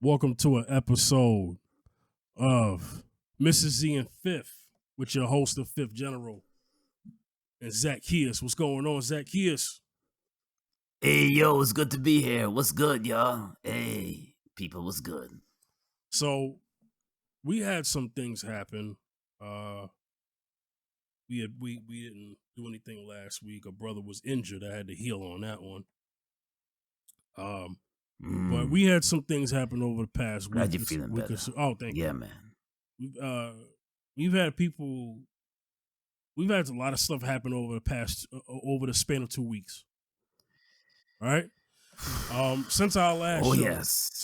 Welcome to an episode of Mrs. Z and Fifth with your host, the Fifth General, and Zacchaeus. What's going on, Zacchaeus? Hey, yo, it's good to be here. What's good, y'all? Hey, people, what's good? So we had some things happen. We didn't do anything last week. A brother was injured. I had to heal on that one. But we had some things happen over the past Glad week. you're feeling better. Oh, thank you. Yeah, man. We've had people. We've had a lot of stuff happen over the span of 2 weeks. All right. Since our last Oh, show, yes.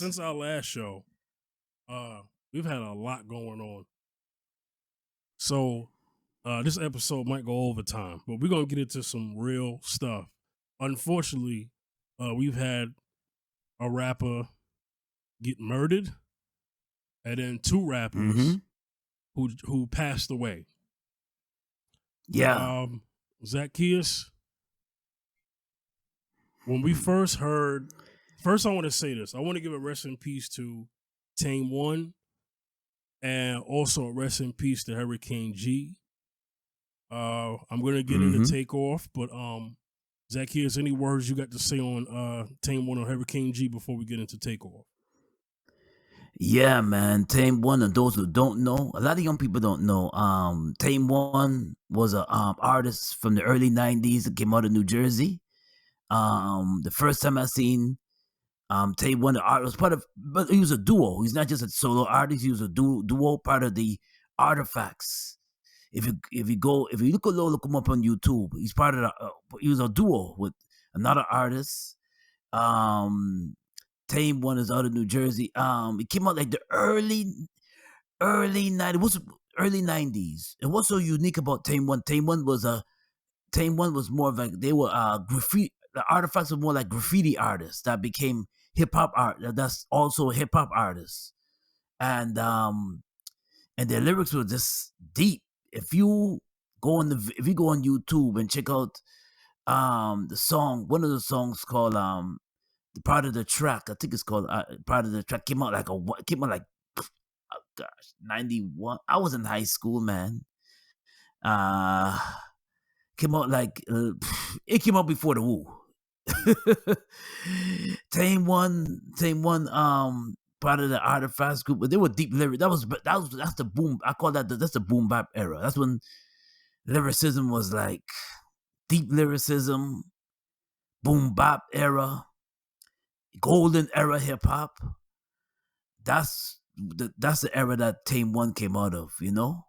we've had a lot going on. So this episode might go over time, but we're gonna get into some real stuff. Unfortunately, we've had a rapper get murdered, and then two rappers who passed away. Yeah. Zacchaeus, when we first heard, I want to say this. I want to give a rest in peace to Tame One, and also a rest in peace to Hurricane G. I'm gonna get into Takeoff, but Zacchaeus, any words you got to say on Tame One or Hurricane G before we get into Takeoff? Yeah, man. Tame One, and those who don't know, a lot of young people don't know. Tame One was a artist from the early 90s that came out of New Jersey. The first time I seen Tame One, the art was but he was a duo. He's not just a solo artist. He was a duo, part of the Artifacts. If you look him up on YouTube, he's part of he was a duo with another artist. Tame One is out of New Jersey. It came out like the early 90s. And what's so unique about Tame One? Tame One was more of like, they were graffiti. The Artifacts were more like graffiti artists that became hip hop art. That's also a hip hop artist, and their lyrics were just deep. If you go on YouTube and check out the song, one of the songs called the part of the track, I think it's called part of the track, came out like 91. I was in high school, man. Came out like it came out before the Woo. Tame One, part of the Artifacts group, but they were deep lyrics. That's the boom. I call that's the boom bap era. That's when lyricism was like deep lyricism, boom bap era, golden era hip hop. That's the era that Tame One came out of, you know.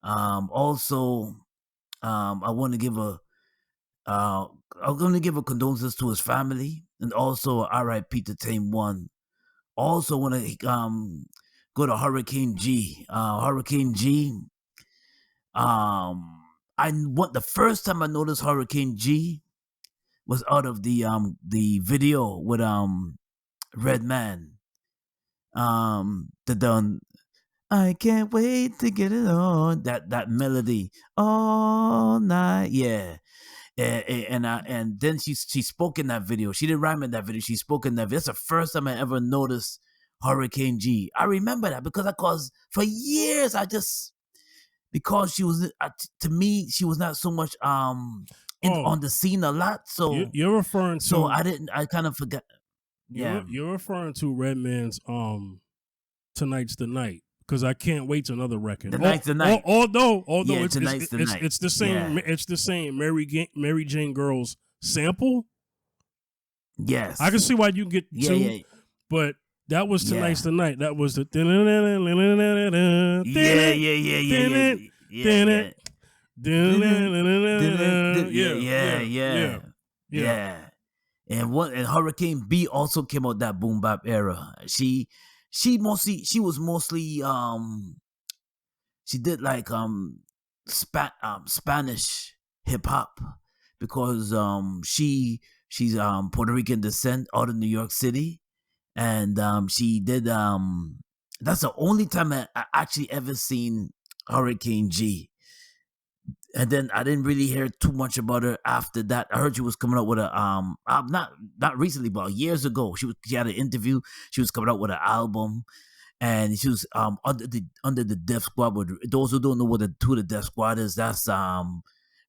Also, I want to give I'm going to give a condolences to his family, and also R.I.P. to Tame One. Also want to go to Hurricane G. Hurricane G. The first time I noticed Hurricane G was out of the video with Redman. I can't wait to get it on, that melody all night. Yeah. And then she spoke in that video. She didn't rhyme in that video. She spoke in that video. That's the first time I ever noticed Hurricane G. I remember that because for years because she was to me, she was not so much on the scene a lot. So you're referring to. So I kind of forgot. Yeah, you're referring to Redman's Tonight's the Night. Because I can't wait to another record. Tonight's the night. Although yeah, it's the same. Yeah. It's the same Mary Jane Girls sample. Yes, I can see why you get two. Yeah. But that was Tonight's the Night. That was the yeah. And Hurricane B also came out that boom bap era. She was mostly she did like Spanish hip hop, because she's Puerto Rican descent, out of New York City, and she did that's the only time I actually ever seen Hurricane G. And then I didn't really hear too much about her after that. I heard she was coming out with a not recently, but years ago. She had an interview. She was coming out with an album, and she was under the Def Squad. With those who don't know who the Def Squad is, that's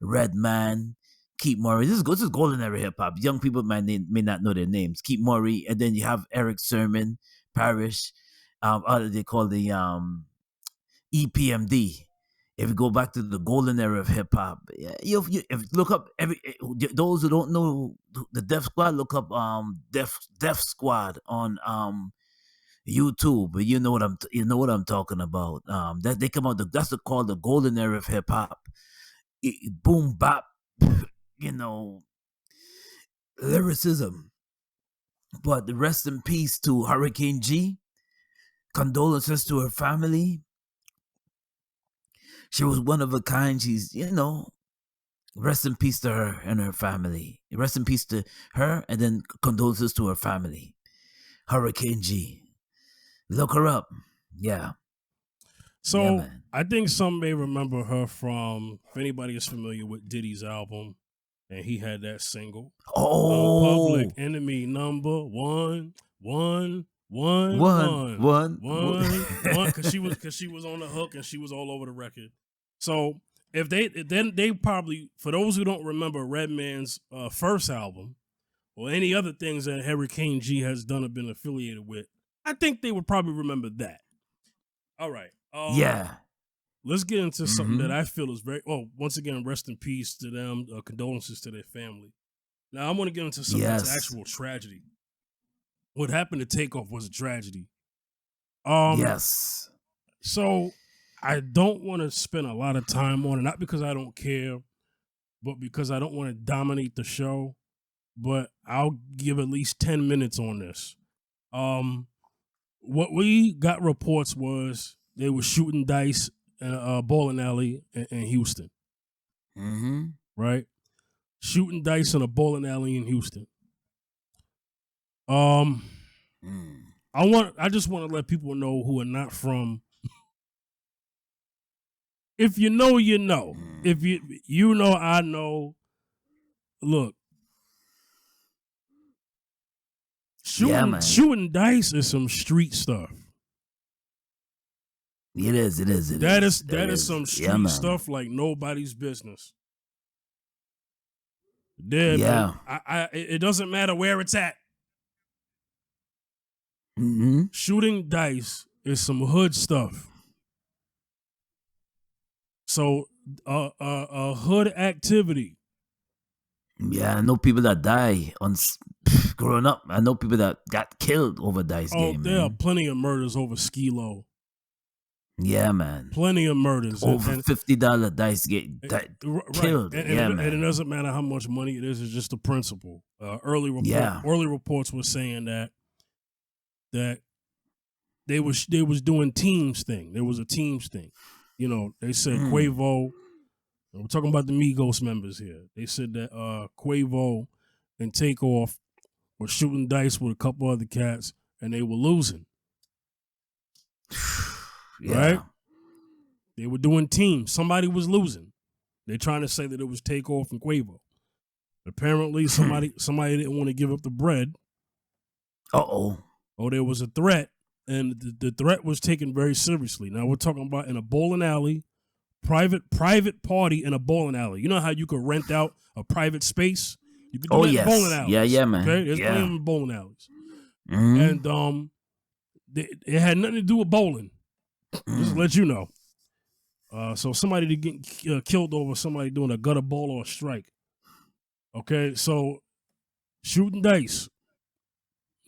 Redman, Keith Murray. This is golden era hip hop. Young people may not know their names. Keith Murray, and then you have Eric Sermon, Parrish. They call the EPMD. If you go back to the golden era of hip hop, if you look up those who don't know the Def Squad, look up Def Squad on YouTube. But you know what I'm talking about. That they come out. That's called the golden era of hip hop. Boom bap, lyricism. But the rest in peace to Hurricane G. Condolences to her family. She was one of a kind. She's, rest in peace to her and her family. Rest in peace to her, and then condolences to her family. Hurricane G. Look her up. Yeah. So I think some may remember her from, if anybody is familiar with Diddy's album, and he had that single. Oh. Public Enemy number one. Because she was on the hook and she was all over the record. So if they probably, for those who don't remember Redman's first album or any other things that Hurricane G has done or been affiliated with, I think they would probably remember that. All right. Yeah. Let's get into something that I feel is very, once again, rest in peace to them, condolences to their family. Now I'm going to get into something that's actual tragedy. What happened to Takeoff was a tragedy. Yes. So I don't want to spend a lot of time on it, not because I don't care, but because I don't want to dominate the show. But I'll give at least 10 minutes on this. What we got reports was they were shooting dice in a bowling alley in Houston. Mm-hmm. Right? Shooting dice in a bowling alley in Houston. I just want to let people know who are not from. If you know, you know. If you know, I know. Look, shooting dice is some street stuff. It is. That is some street stuff like nobody's business. Yeah. It doesn't matter where it's at. Mm-hmm. Shooting dice is some hood stuff. So, a hood activity. Yeah, I know people that die growing up. I know people that got killed over dice game. There are plenty of murders over skilo. Yeah, man. Plenty of murders. Over $50 dice game killed. Right. Man. And it doesn't matter how much money it is. It's just the principle. Early reports were saying that they was doing teams thing. There was a teams thing. They said Quavo. We're talking about the Migos members here. They said that Quavo and Takeoff were shooting dice with a couple other cats, and they were losing. Right? They were doing teams. Somebody was losing. They're trying to say that it was Takeoff and Quavo. Apparently, somebody didn't want to give up the bread. Uh-oh. Oh, there was a threat, and the threat was taken very seriously. Now, we're talking about in a bowling alley, private party in a bowling alley. You know how you could rent out a private space? You could do that in bowling alleys. Yeah, man. Okay? There's plenty of bowling alleys. Mm-hmm. And it had nothing to do with bowling. Just to let you know. So somebody get killed over somebody doing a gutter ball or a strike. Okay, so shooting dice.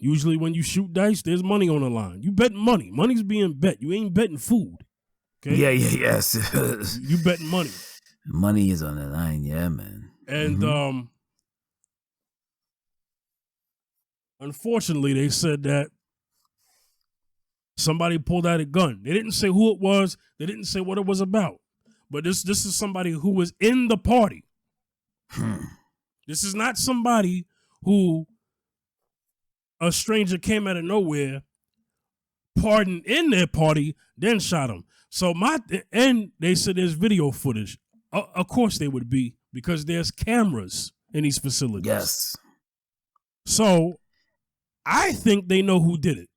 Usually when you shoot dice, there's money on the line. You betting money. Money's being bet. You ain't betting food. Okay? Yes. You betting money. Money is on the line, yeah, man. And unfortunately, they said that somebody pulled out a gun. They didn't say who it was. They didn't say what it was about. But this is somebody who was in the party. This is not somebody who a stranger came out of nowhere, pardoned in their party, then shot him. So and they said there's video footage Of course they would be, because there's cameras in these facilities. Yes. So I think they know who did it.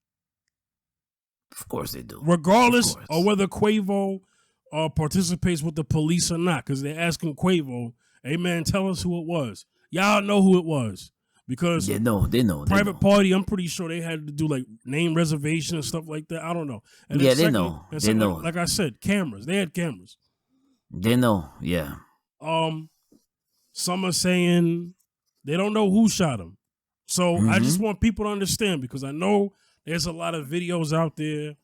Of course they do. Regardless of whether Quavo participates with the police or not, because they're asking Quavo, hey man, tell us who it was. Y'all know who it was. Because they know. Private Party, I'm pretty sure they had to do like name reservation and stuff like that. I don't know. And yeah, they know. They know. Like I said, cameras. They had cameras. They know, yeah. Some are saying they don't know who shot him. So I just want people to understand, because I know there's a lot of videos out there.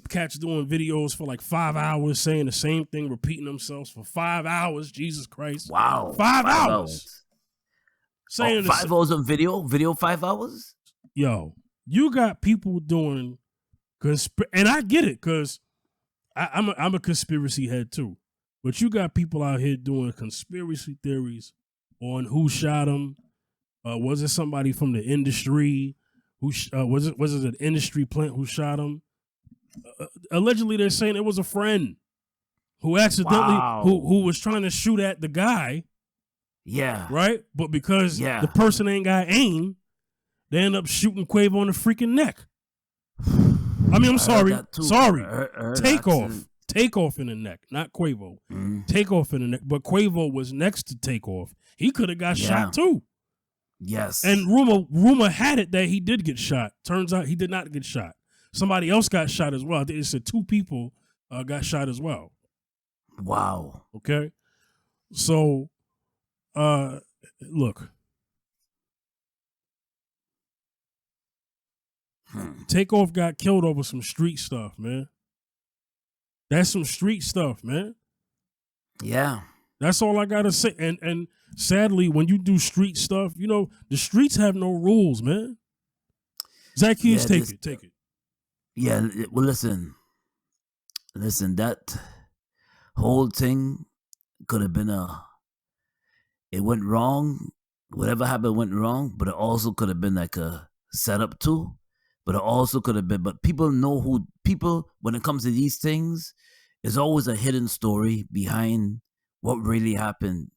Cats doing videos for like 5 hours, saying the same thing, repeating themselves for 5 hours. Jesus Christ! Wow, 5 hours. Saying 5 hours on video 5 hours. Yo, you got people doing and I get it, because I'm a conspiracy head too. But you got people out here doing conspiracy theories on who shot him. Was it somebody from the industry? Who was it an industry plant who shot him? Allegedly, they're saying it was a friend who accidentally who was trying to shoot at the guy. Yeah. Right? But because the person ain't got aim, they end up shooting Quavo on the freaking neck. I mean, I'm sorry. Takeoff in the neck, not Quavo. Takeoff in the neck. But Quavo was next to Takeoff. He could have got shot too. Yes. And rumor had it that he did get shot. Turns out he did not get shot. Somebody else got shot as well. It said 2 people got shot as well. Wow. Okay. So, look. Takeoff got killed over some street stuff, man. That's some street stuff, man. Yeah. That's all I gotta say. And sadly, when you do street stuff, you know, the streets have no rules, man. Zacchaeus, take it. Yeah, well, listen, that whole thing could have been it went wrong. Whatever happened went wrong, but it also could have been like a setup too. But it also could have been, but people know when it comes to these things, there's always a hidden story behind what really happened.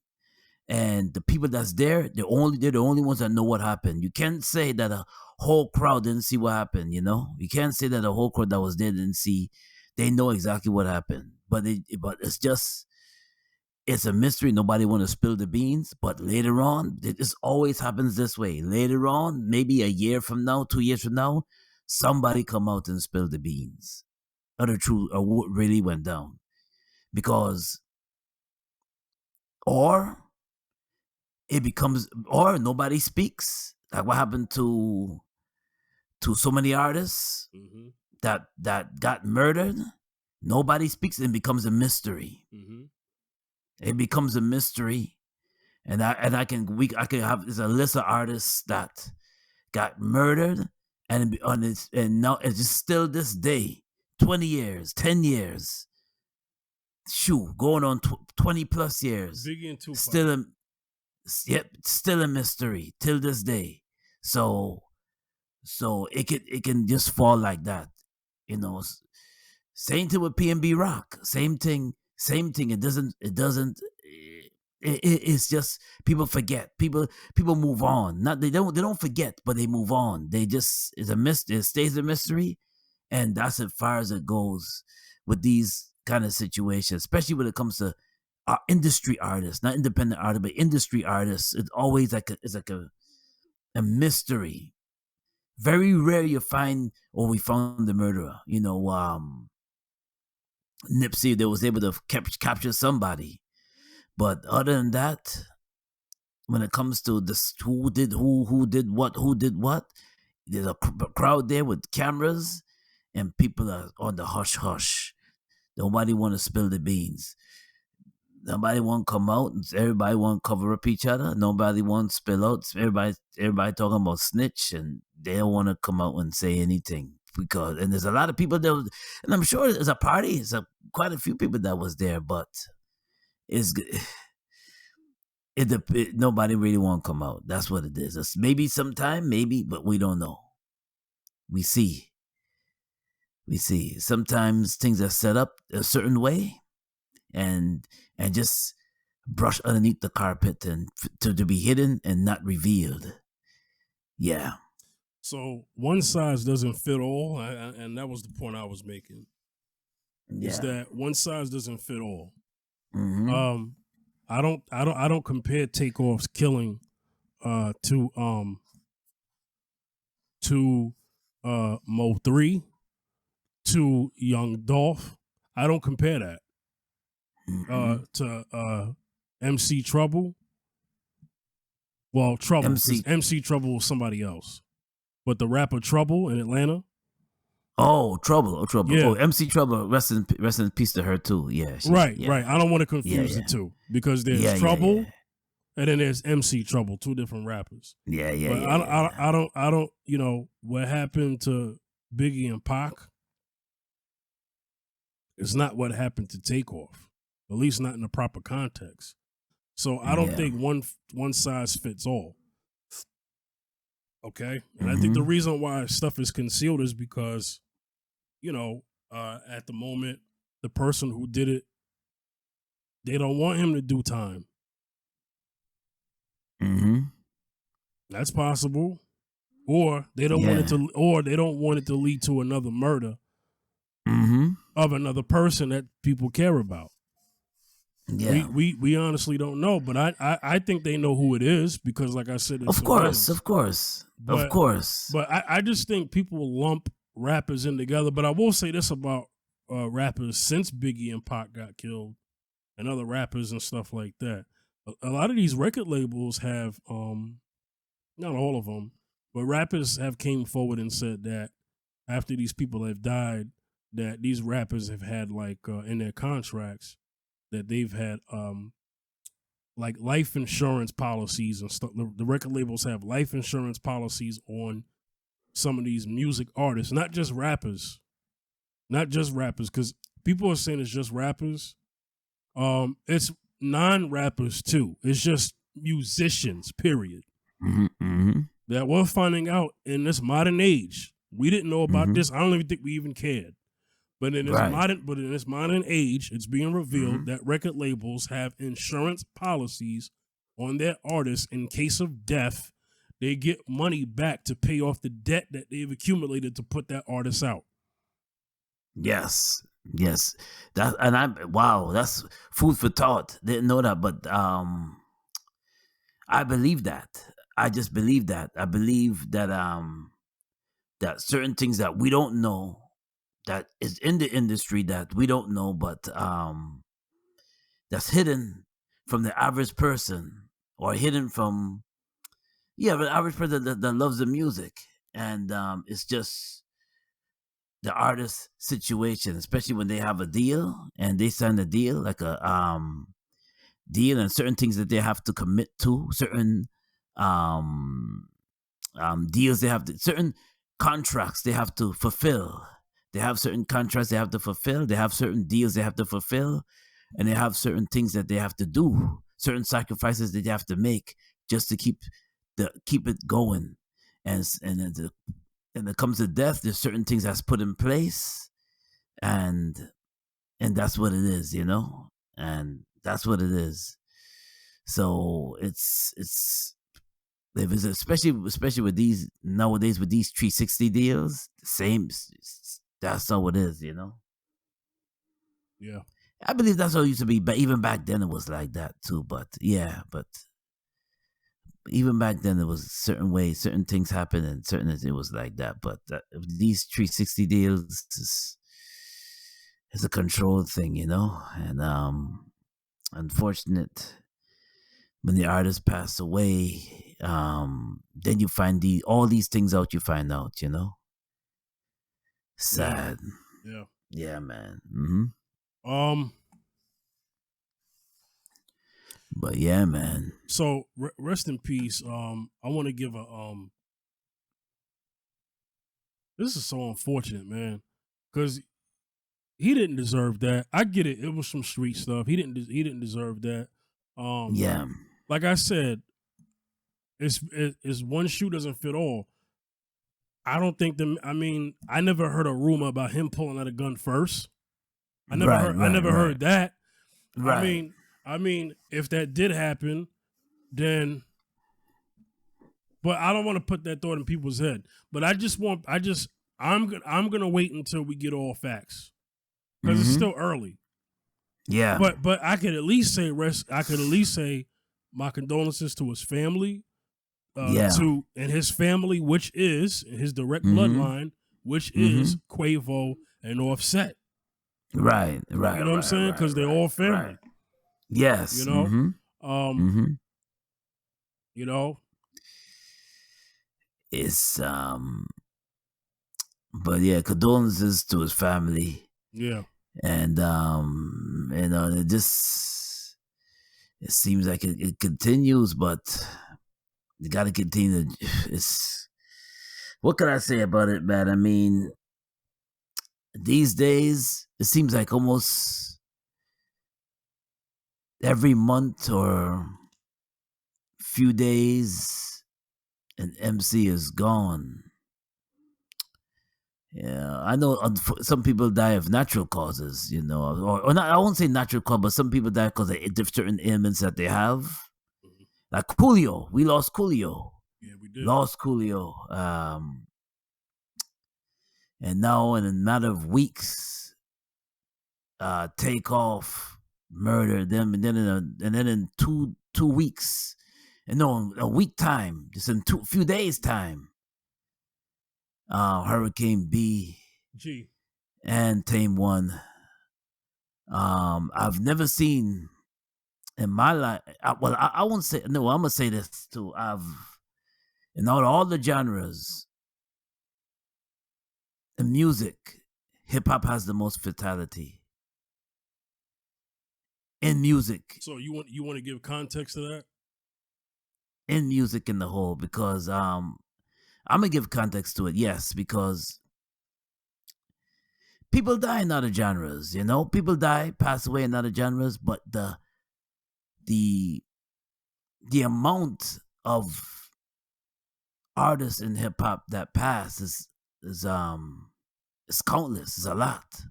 And the people that's there, they're the only ones that know what happened. You can't say that a whole crowd didn't see what happened, you know? You can't say that a whole crowd that was there didn't see. They know exactly what happened. But it's a mystery. Nobody want to spill the beans. But later on, this always happens this way. Later on, maybe a year from now, 2 years from now, somebody come out and spill the beans. Or the truth, or what really went down. Because, or nobody speaks. Like what happened to so many artists that got murdered. Nobody speaks, and it becomes a mystery. It becomes a mystery, and I can have there's a list of artists that got murdered, and now it's just still this day, 20 years, 10 years, going on 20 plus years, still a mystery till this day. So it can just fall like that, you know. Same thing with P&B Rock. Same thing. It's just people forget. People move on. They don't forget, but they move on. It's a mystery. It stays a mystery, and that's as far as it goes with these kind of situations, especially when it comes to industry artists, not independent artists, but industry artists. It's always like a mystery. Very rare you find, we found the murderer. You know, Nipsey, they was able to capture somebody, but other than that, when it comes to this, who did what, there's a crowd there with cameras, and people are on the hush hush. Nobody want to spill the beans. Nobody want to come out. Everybody want to cover up each other. Nobody want to spill out. Everybody talking about snitch, and they don't want to come out and say anything. And there's a lot of people there, and I'm sure there's a party. Quite a few people that was there, but nobody really want to come out. That's what it is. It's maybe sometime, but we don't know. We see. Sometimes things are set up a certain way, and just brush underneath the carpet and to be hidden and not revealed. Yeah. So one size doesn't fit all, and that was the point I was making. Is Yeah. that one size doesn't fit all? Mm-hmm. I don't compare Takeoff's killing to Mo 3 to Young Dolph. I don't compare that Mm-hmm. to MC Trouble. Well, Trouble, because MC. MC Trouble was somebody else. But the rapper Trouble in Atlanta. Oh, Trouble. Oh, Trouble. Yeah. Oh, MC Trouble. Rest in peace to her too. Yeah. Right, Yeah. right. I don't want to Yeah. confuse the Yeah. two because there's Yeah. Yeah. Trouble Yeah. and then there's MC Trouble, two different rappers. Yeah. Yeah. But Yeah. Yeah. I don't, you know, what happened to Biggie and Pac is not what happened to Takeoff, at least not in the proper context. So I don't Yeah. think one size fits all. Okay, and I think the Mm-hmm. reason why stuff is concealed is because, you know, at the moment, the person who did it, they don't want him to do time. Mm-hmm. That's possible, or they don't want it Yeah. to, or they don't want it to lead to another murder Mm-hmm. of another person that people care about. Yeah. We honestly don't know, but I think they know who it is because, like I said, it's Of course. surveillance. Of course. Of But course. but I just think people will lump rappers in together. But I will say this about rappers since Biggie and Pac got killed, and other rappers and stuff like that. A lot of these record labels have, not all of them, but rappers have came forward and said that after these people have died, that these rappers have had like in their contracts that they've had like life insurance policies and stuff. The record labels have life insurance policies on some of these music artists, not just rappers, because people are saying it's just rappers. It's non-rappers too. It's just musicians, period. Mm-hmm. Mm-hmm. That we're finding out in this modern age. We didn't know about Mm-hmm. this. I don't even think we even cared. But in this Right. modern age, it's being revealed Mm-hmm. that record labels have insurance policies on their artists in case of death. They get money back to pay off the debt that they've accumulated to put that artist out. Yes. Yes. That and I wow, that's food for thought. Didn't know that, but I believe that. I just believe that. I believe that certain things that we don't know that is in the industry that we don't know, but that's hidden from the average person or hidden from the average person that loves the music, and it's just the artist situation, especially when they have a deal and they sign a deal like a deal and certain things that they have to commit to, certain um, deals they have to, certain contracts they have to fulfill. They have certain contracts they have to fulfill. They have certain deals they have to fulfill, and they have certain things that they have to do, certain sacrifices that they have to make just to keep it going. And it comes to death, there's certain things that's put in place, and that's what it is, and that's what it is. So it's if it's especially with these nowadays with these 360 deals, the same. That's how it is, Yeah. I believe that's how it used to be, but even back then it was like that too. But even back then it was certain ways, certain things happened, and certain it was like that. But these 360 deals is a controlled thing, and unfortunate when the artist passed away, then you find all these things out. You find out, sad. Yeah. Yeah, man. Mm-hmm. Um. But yeah, man. So rest in peace. I want to give a This is so unfortunate, man, because he didn't deserve that. I get it; it was some street stuff. He didn't deserve that. Yeah. Like I said, it's one shoe doesn't fit all. I don't think I mean, I never heard a rumor about him pulling out a gun first. I never Right. heard. I never heard that. I Right. mean, I mean, if that did happen, then, but I don't want to put that thought in people's head. But I'm gonna wait until we get all facts because it's Mm-hmm. still early. Yeah. But I could at least say I could at least say my condolences to his family, Yeah. to and his family, which is his direct Mm-hmm. bloodline, which Mm-hmm. is Quavo and Offset. Right. You Right. know what I'm Right. saying? Right. Because they're Right. all Right. family. You Yes. know, Mm-hmm. um, Mm-hmm. you know, It's but yeah, condolences to his family. yeah. And it seems like it continues, but you gotta continue. It's what can I say about it, man? I mean, these days it seems like almost every month or few days an MC is gone. Yeah, I know some people die of natural causes, or not. I won't say natural cause, but some people die because of certain ailments that they have. Mhm. Like Coolio, we lost Coolio, Yeah, we did. lost Coolio, and now in a matter of weeks, Take Off murdered them, and then in two weeks, and no, a week time, just in few days time, Hurricane B G. and Tame One. I've never seen in my life. I won't say no. I'm gonna say this too. In all the genres, in music, hip hop has the most fatality in music. So you want to give context to that? In music in the whole, because I'm gonna give context to it. Yes, because people die in other genres. People die, pass away in other genres, but the the amount of artists in hip hop that pass is it's countless. It's a lot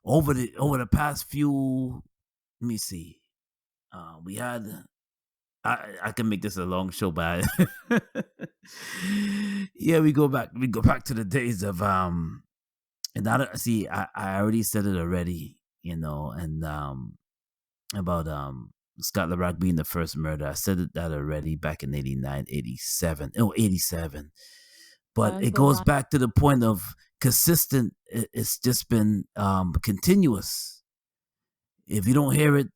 over the past few. Let me see. We had. I can make this a long show, but yeah, we go back. We go back to the days of And I don't see. I already said it already. And about Scott LaRock being the first murder. I said that already back in 89, 87. Oh, 87. But it goes back to the point of consistent. It's just been continuous. If you don't hear it,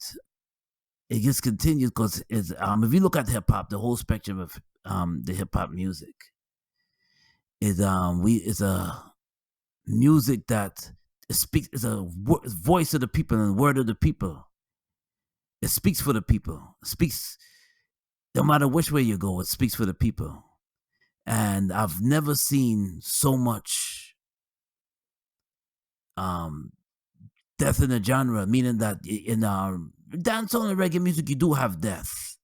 it just continues because it's if you look at hip hop, the whole spectrum of the hip hop music is a music that speaks, is a voice of the people and word of the people. It speaks for the people. It speaks no matter which way you go. It speaks for the people. And I've never seen so much um, death in the genre, meaning that in dancehall and reggae music, you do have death.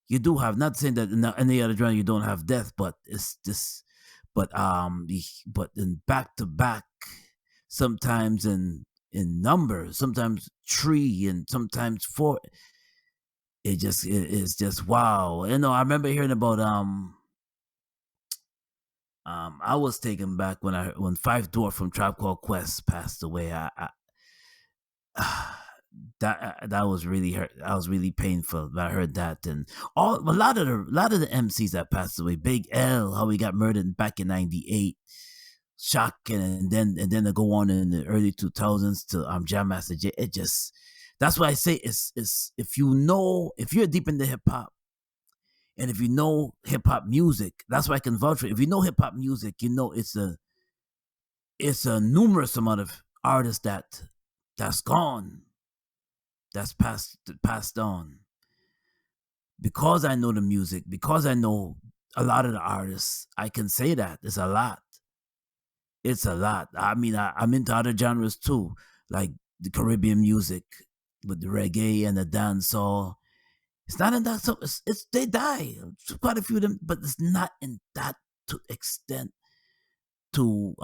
You do have, not saying that in any other genre you don't have death, but it's just, but in back to back, sometimes in numbers, sometimes 3 and sometimes 4. It's just wow. I remember hearing about I was taken back when Five Dwarf from Tribe Called Quest passed away. That was really hurt. That was really painful. When I heard that, and a lot of the MCs that passed away. Big L, how he got murdered back in '98, shocking, and then to go on in the early 2000s to Jam Master Jay. It just, that's why I say it's if you're deep into hip hop. And if you know hip hop music, that's why I can vouch for it. If you know hip hop music, it's a numerous amount of artists that's gone, that's passed on. Because I know the music, because I know a lot of the artists, I can say that it's a lot. It's a lot. I mean, I'm into other genres too, like the Caribbean music with the reggae and the dancehall. It's not in that. So it's they die. Quite a few of them, but it's not in that to extent to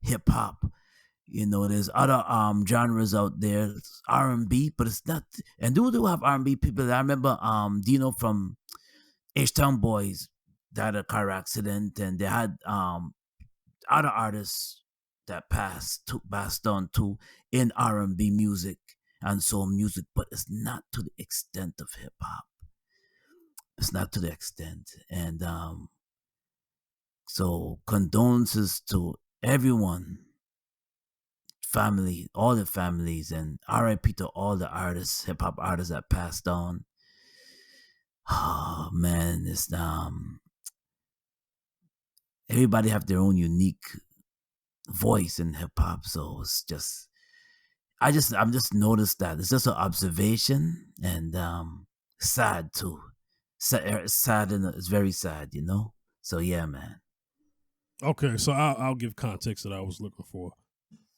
hip hop. There's other genres out there, R&B, but it's not. And do have R&B people. I remember Dino from H-Town Boys died a car accident, and they had other artists that passed on too in R&B music and soul music, but it's not to the extent of hip hop. It's not to the extent, and so condolences to everyone, family, all the families, and RIP to all the artists, hip hop artists that passed on. Oh man, it's everybody have their own unique voice in hip hop, so it's just I'm just noticed that it's just an observation, and sad too. Sad, and it's very sad, So yeah, man. Okay, so I'll give context that I was looking for.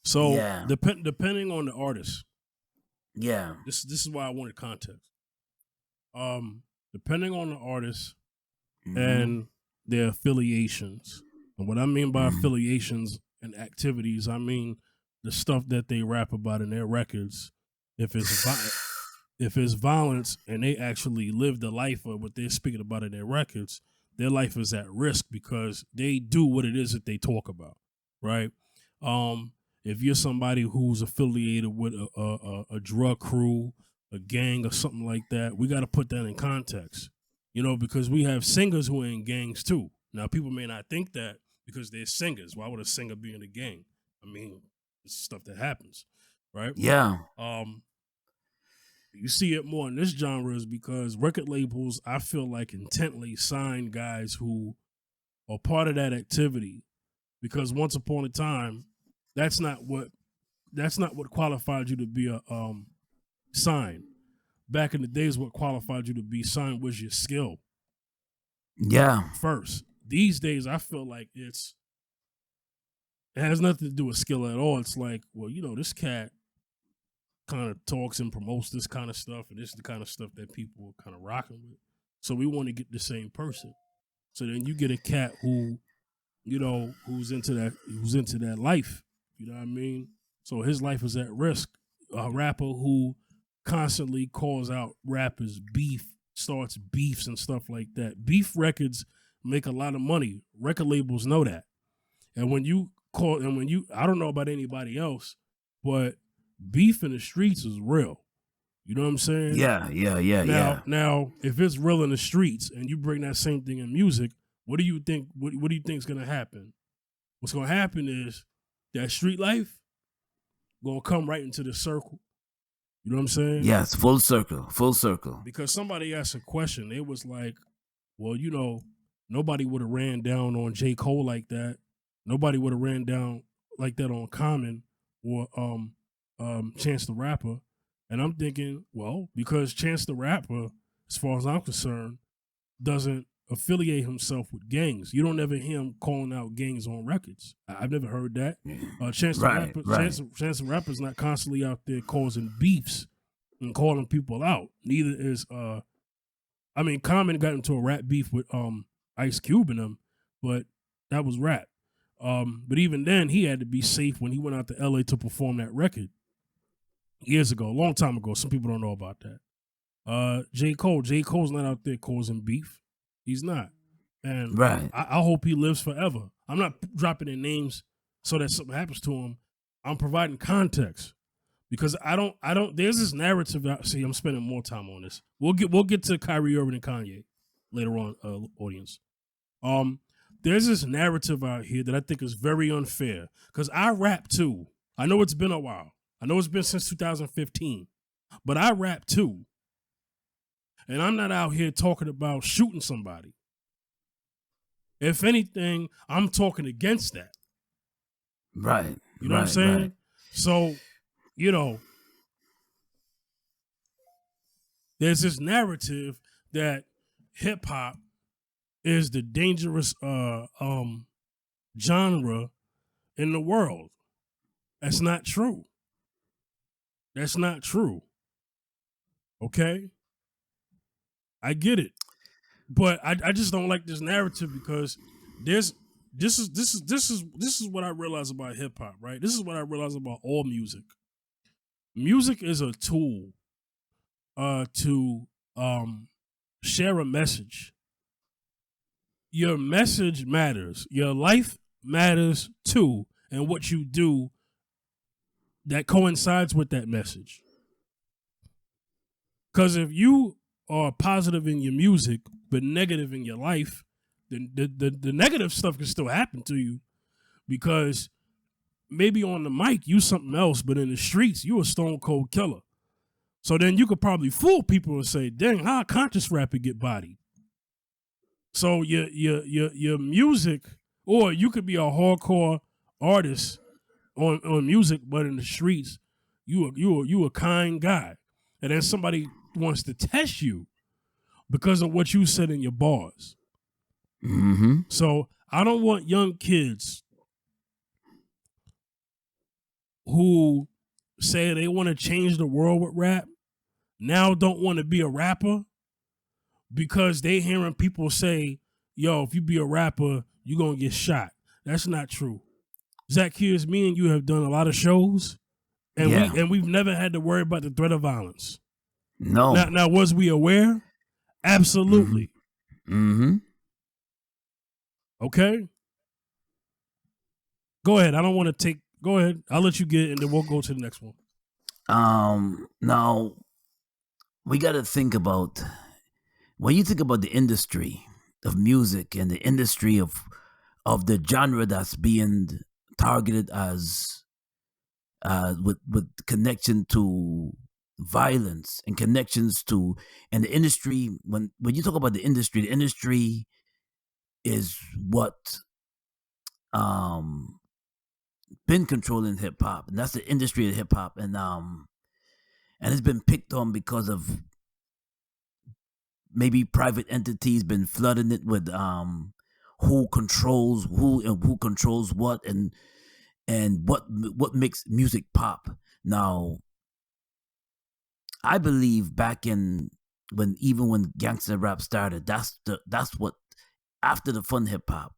So Yeah. depending on the artist, Yeah. this is why I wanted context. Depending on the artist and their affiliations, and what I mean by affiliations and activities, I mean the stuff that they rap about in their records. If it's violence and they actually live the life of what they're speaking about in their records, their life is at risk because they do what it is that they talk about, right? If you're somebody who's affiliated with a drug crew, a gang, or something like that, we got to put that in context, because we have singers who are in gangs too. Now, people may not think that because they're singers. Why would a singer be in a gang? I mean, it's stuff that happens, right? Yeah. You see it more in this genre is because record labels, I feel like, intently sign guys who are part of that activity, because once upon a time, that's not what qualified you to be a sign. Back in the days, what qualified you to be signed was your skill. Yeah. First, these days, I feel like it has nothing to do with skill at all. It's like, well, this cat kind of talks and promotes this kind of stuff, and this is the kind of stuff that people are kind of rocking with. So we want to get the same person. So then you get a cat who, who's into that life. You know what I mean? So his life is at risk. A rapper who constantly calls out rappers starts beefs and stuff like that. Beef records make a lot of money. Record labels know that. And when you I don't know about anybody else, but beef in the streets is real. You know what I'm saying? Yeah. Now, if it's real in the streets and you bring that same thing in music, what do you think? What do you think is gonna happen? What's gonna happen is that street life gonna come right into the circle. You know what I'm saying? Yes, full circle. Because somebody asked a question. It was like, well, nobody would have ran down on J. Cole like that. Nobody would have ran down like that on Common or Chance the Rapper. And I'm thinking, well, because Chance the Rapper, as far as I'm concerned, doesn't affiliate himself with gangs. You don't ever hear him calling out gangs on records. I've never heard that. Chance the Rapper's not constantly out there causing beefs and calling people out. Neither is Common got into a rap beef with Ice Cube and them, but that was rap. But even then, he had to be safe when he went out to LA to perform that record years ago, a long time ago. Some people don't know about that. J. Cole's not out there causing beef. He's not. And right. I hope he lives forever. I'm not dropping in names so that something happens to him. I'm providing context because I don't. There's this narrative. See, I'm spending more time on this. We'll get to Kyrie Irving and Kanye later on, audience. There's this narrative out here that I think is very unfair because I rap too. I know it's been a while. I know it's been since 2015, but I rap too. And I'm not out here talking about shooting somebody. If anything, I'm talking against that. Right. You know what I'm saying? Right. So, there's this narrative that hip hop is the dangerous genre in the world. That's not true. That's not true. Okay? I get it. But I just don't like this narrative because there's this is what I realize about hip hop, right? This is what I realize about all music. Music is a tool to share a message. Your message matters. Your life matters too, and what you do that coincides with that message. Because if you are positive in your music but negative in your life, then the negative stuff can still happen to you, because maybe on the mic you something else, but in the streets you a stone cold killer. So then you could probably fool people and say, "Dang, how a conscious rapper get bodied?" So your music, or you could be a hardcore artist on music, but in the streets you a kind guy, and then somebody wants to test you because of what you said in your bars. Mm-hmm. So I don't want young kids who say they want to change the world with rap now don't want to be a rapper because they hearing people say, "Yo, if you be a rapper, you gonna get shot." That's not true. Zacchaeus, me and you have done a lot of shows, and Yeah. we've never had to worry about the threat of violence. No. Now was we aware? Absolutely. Mm-hmm. Okay. Go ahead. I don't want to take. Go ahead. I'll let you get it, and then we'll go to the next one. Now we got to think about, when you think about the industry of music and the industry of the genre that's being targeted as with connection to violence and connections to, and the industry, when you talk about the industry is what been controlling hip hop, and that's the industry of hip hop, and it's been picked on because of maybe private entities been flooding it with who controls who and who controls what, and what makes music pop. Now, I believe back in when gangster rap started, that's what, after the fun hip hop,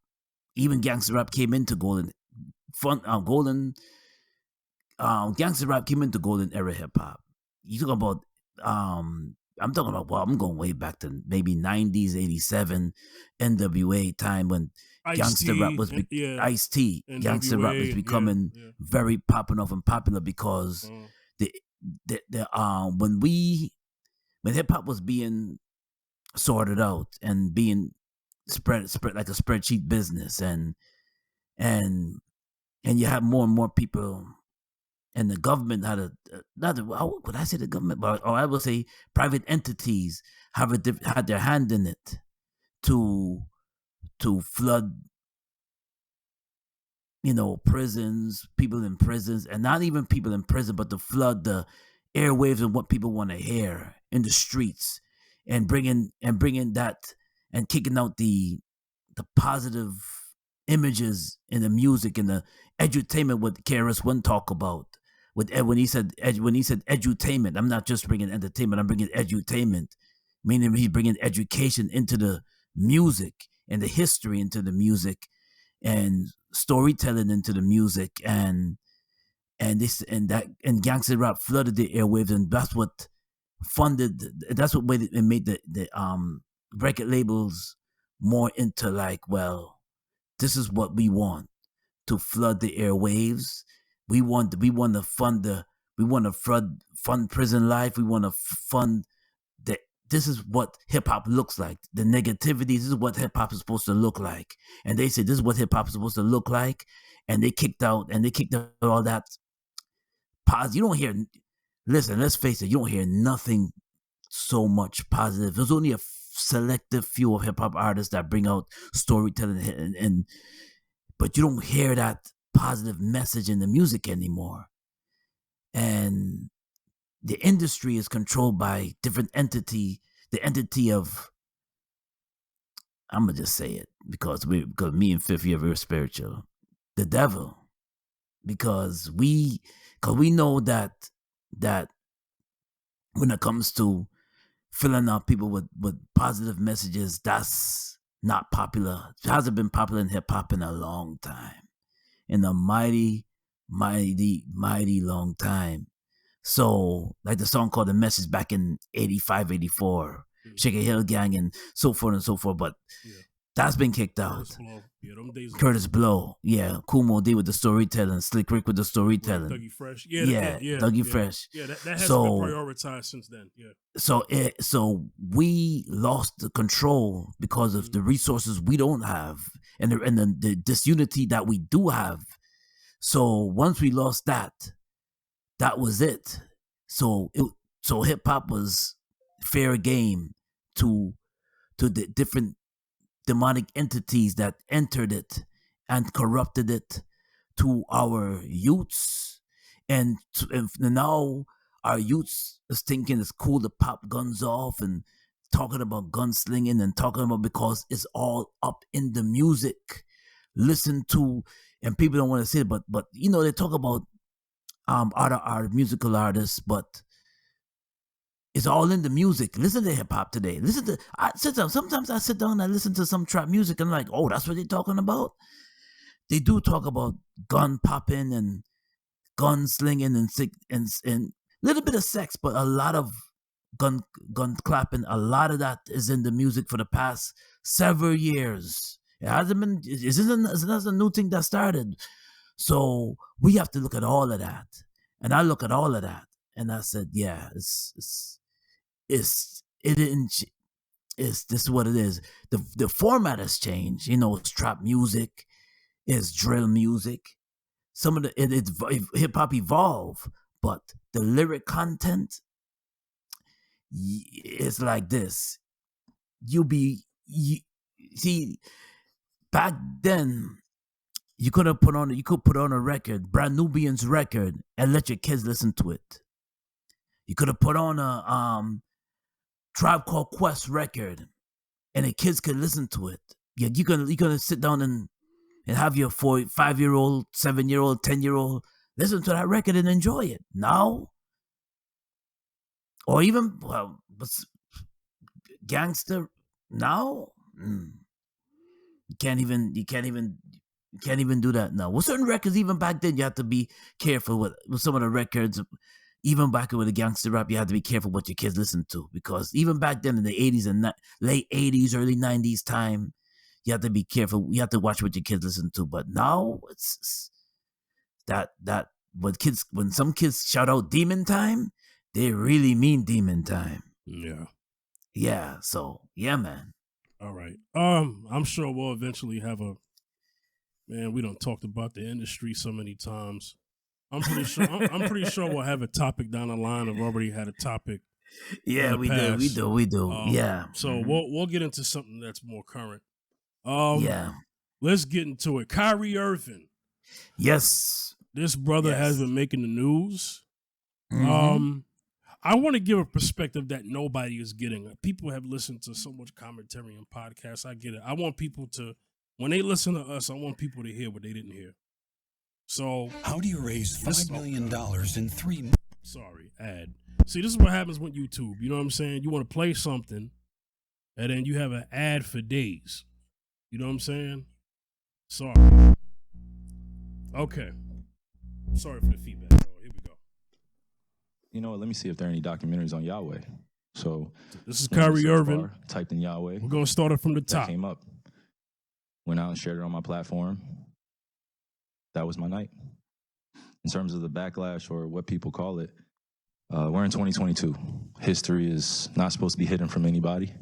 even gangster rap came into golden gangster rap came into golden era hip hop. You talk about I'm talking about, well, I'm going way back to maybe 90s, 87, NWA time, when gangster rap was Ice-T. Gangster rap was becoming very popular because when hip hop was being sorted out and being spread like a spreadsheet business, and you have more and more people, and the government had how would I say the government, or I would say private entities had their hand in it to flood, prisons, people in prisons, and not even people in prison, but to flood the airwaves of what people want to hear in the streets, and bringing that, and kicking out the positive images in the music and the edutainment, what KRS-One talk about when he said edutainment. I'm not just bringing entertainment, I'm bringing edutainment, meaning he's bringing education into the music, and the history into the music, and storytelling into the music, and gangster rap flooded the airwaves, and that's what made the record labels more into, like, well, this is what we want to flood the airwaves. We want to fund prison life. We want to fund the. This is what hip hop looks like. The negativity. This is what hip hop is supposed to look like. And they said this is what hip hop is supposed to look like. And they kicked out all that. Positive. You don't hear. Listen, let's face it. You don't hear nothing so much positive. There's only a selective few of hip hop artists that bring out storytelling, but you don't hear that positive message in the music anymore. And the industry is controlled by different entity. The entity of, I'm gonna just say it because me and Fifty are very spiritual. The devil, because we know that when it comes to filling up people with positive messages, that's not popular. It hasn't been popular in hip hop in a long time, in a mighty, mighty long time. So, like the song called The Message back in 85, 84, Shake a Hill Gang and so forth and so forth. But that's been kicked out. Curtis Blow. Yeah, them days. Curtis Blow. Yeah. Kumo D with the storytelling. Slick Rick with the storytelling. Dougie Fresh. Dougie Fresh. Yeah, that has been prioritized since then. Yeah. So we lost the control because of the resources we don't have and the disunity that we do have. So once we lost that was it. So hip hop was fair game to the different demonic entities that entered it and corrupted it to our youths, and now our youths is thinking it's cool to pop guns off and talking about gunslinging and talking about, because it's all up in the music. Listen to, and people don't want to say it, but they talk about our musical artists, but it's all in the music. Listen to hip hop today. Sometimes I sit down and I listen to some trap music and I'm like, oh, that's what they're talking about. They do talk about gun popping and gun slinging and a little bit of sex, but a lot of gun clapping. A lot of that is in the music for the past several years. It hasn't been. It's not a new thing that started. So we have to look at all of that, and I look at all of that, and I said, yeah, this is what it is. The format has changed. It's trap music, it's drill music. Some of the hip hop evolve, but the lyric content is like this. See, back then you could put on a record, Brand Nubian's record, and let your kids listen to it. You could have put on a Tribe Called Quest record, and the kids could listen to it. Yeah, you're gonna sit down and have your 5-year-old, 7-year-old, 10-year-old listen to that record and enjoy it. Now, or even gangster now, you can't even do that now. With certain records, even back then, you have to be careful with some of the records. Even back with the gangster rap, you have to be careful what your kids listen to, because even back then in the 80s and late 80s, early 90s time, you have to be careful. You have to watch what your kids listen to. But now it's that when some kids shout out demon time, they really mean demon time. Yeah. Yeah. So yeah, man. All right. I'm sure we'll eventually have we done talked about the industry so many times. I'm pretty sure. I'm pretty sure we'll have a topic down the line. I've already had a topic. Yeah, we do. Yeah. So we'll get into something that's more current. Yeah. Let's get into it. Kyrie Irving. Yes. This brother has been making the news. Mm-hmm. I want to give a perspective that nobody is getting. People have listened to so much commentary and podcasts. I get it. I want people to, when they listen to us, I want people to hear what they didn't hear. So, how do you raise $5 million in 3 months? Sorry, ad. See, this is what happens with YouTube. You know what I'm saying? You want to play something, and then you have an ad for days. You know what I'm saying? Sorry. Okay. Sorry for the feedback, bro. Here we go. You know what? Let me see if there are any documentaries on Yahweh. So this is Kyrie Irving. Typed in Yahweh. We're gonna start it from the top. That came up. Went out and shared it on my platform. That was my night. In terms of the backlash or what people call it, we're in 2022. History is not supposed to be hidden from anybody.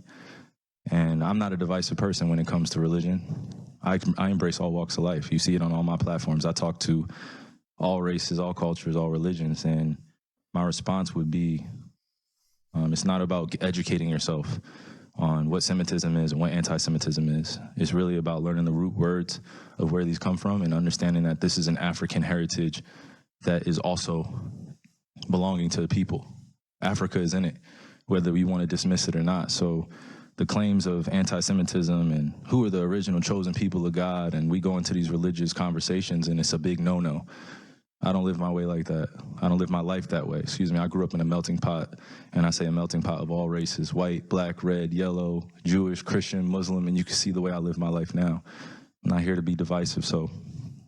And I'm not a divisive person when it comes to religion. I embrace all walks of life. You see it on all my platforms. I talk to all races, all cultures, all religions. And my response would be, it's not about educating yourself on what Semitism is and what anti-Semitism is. It's really about learning the root words of where these come from and understanding that this is an African heritage that is also belonging to the people. Africa is in it, whether we want to dismiss it or not. So the claims of anti-Semitism and who are the original chosen people of God, and we go into these religious conversations and it's a big no-no. I don't live my way like that. I don't live my life that way. Excuse me. I grew up in a melting pot, and I say a melting pot of all races: white, black, red, yellow, Jewish, Christian, Muslim, and you can see the way I live my life now. I'm not here to be divisive, so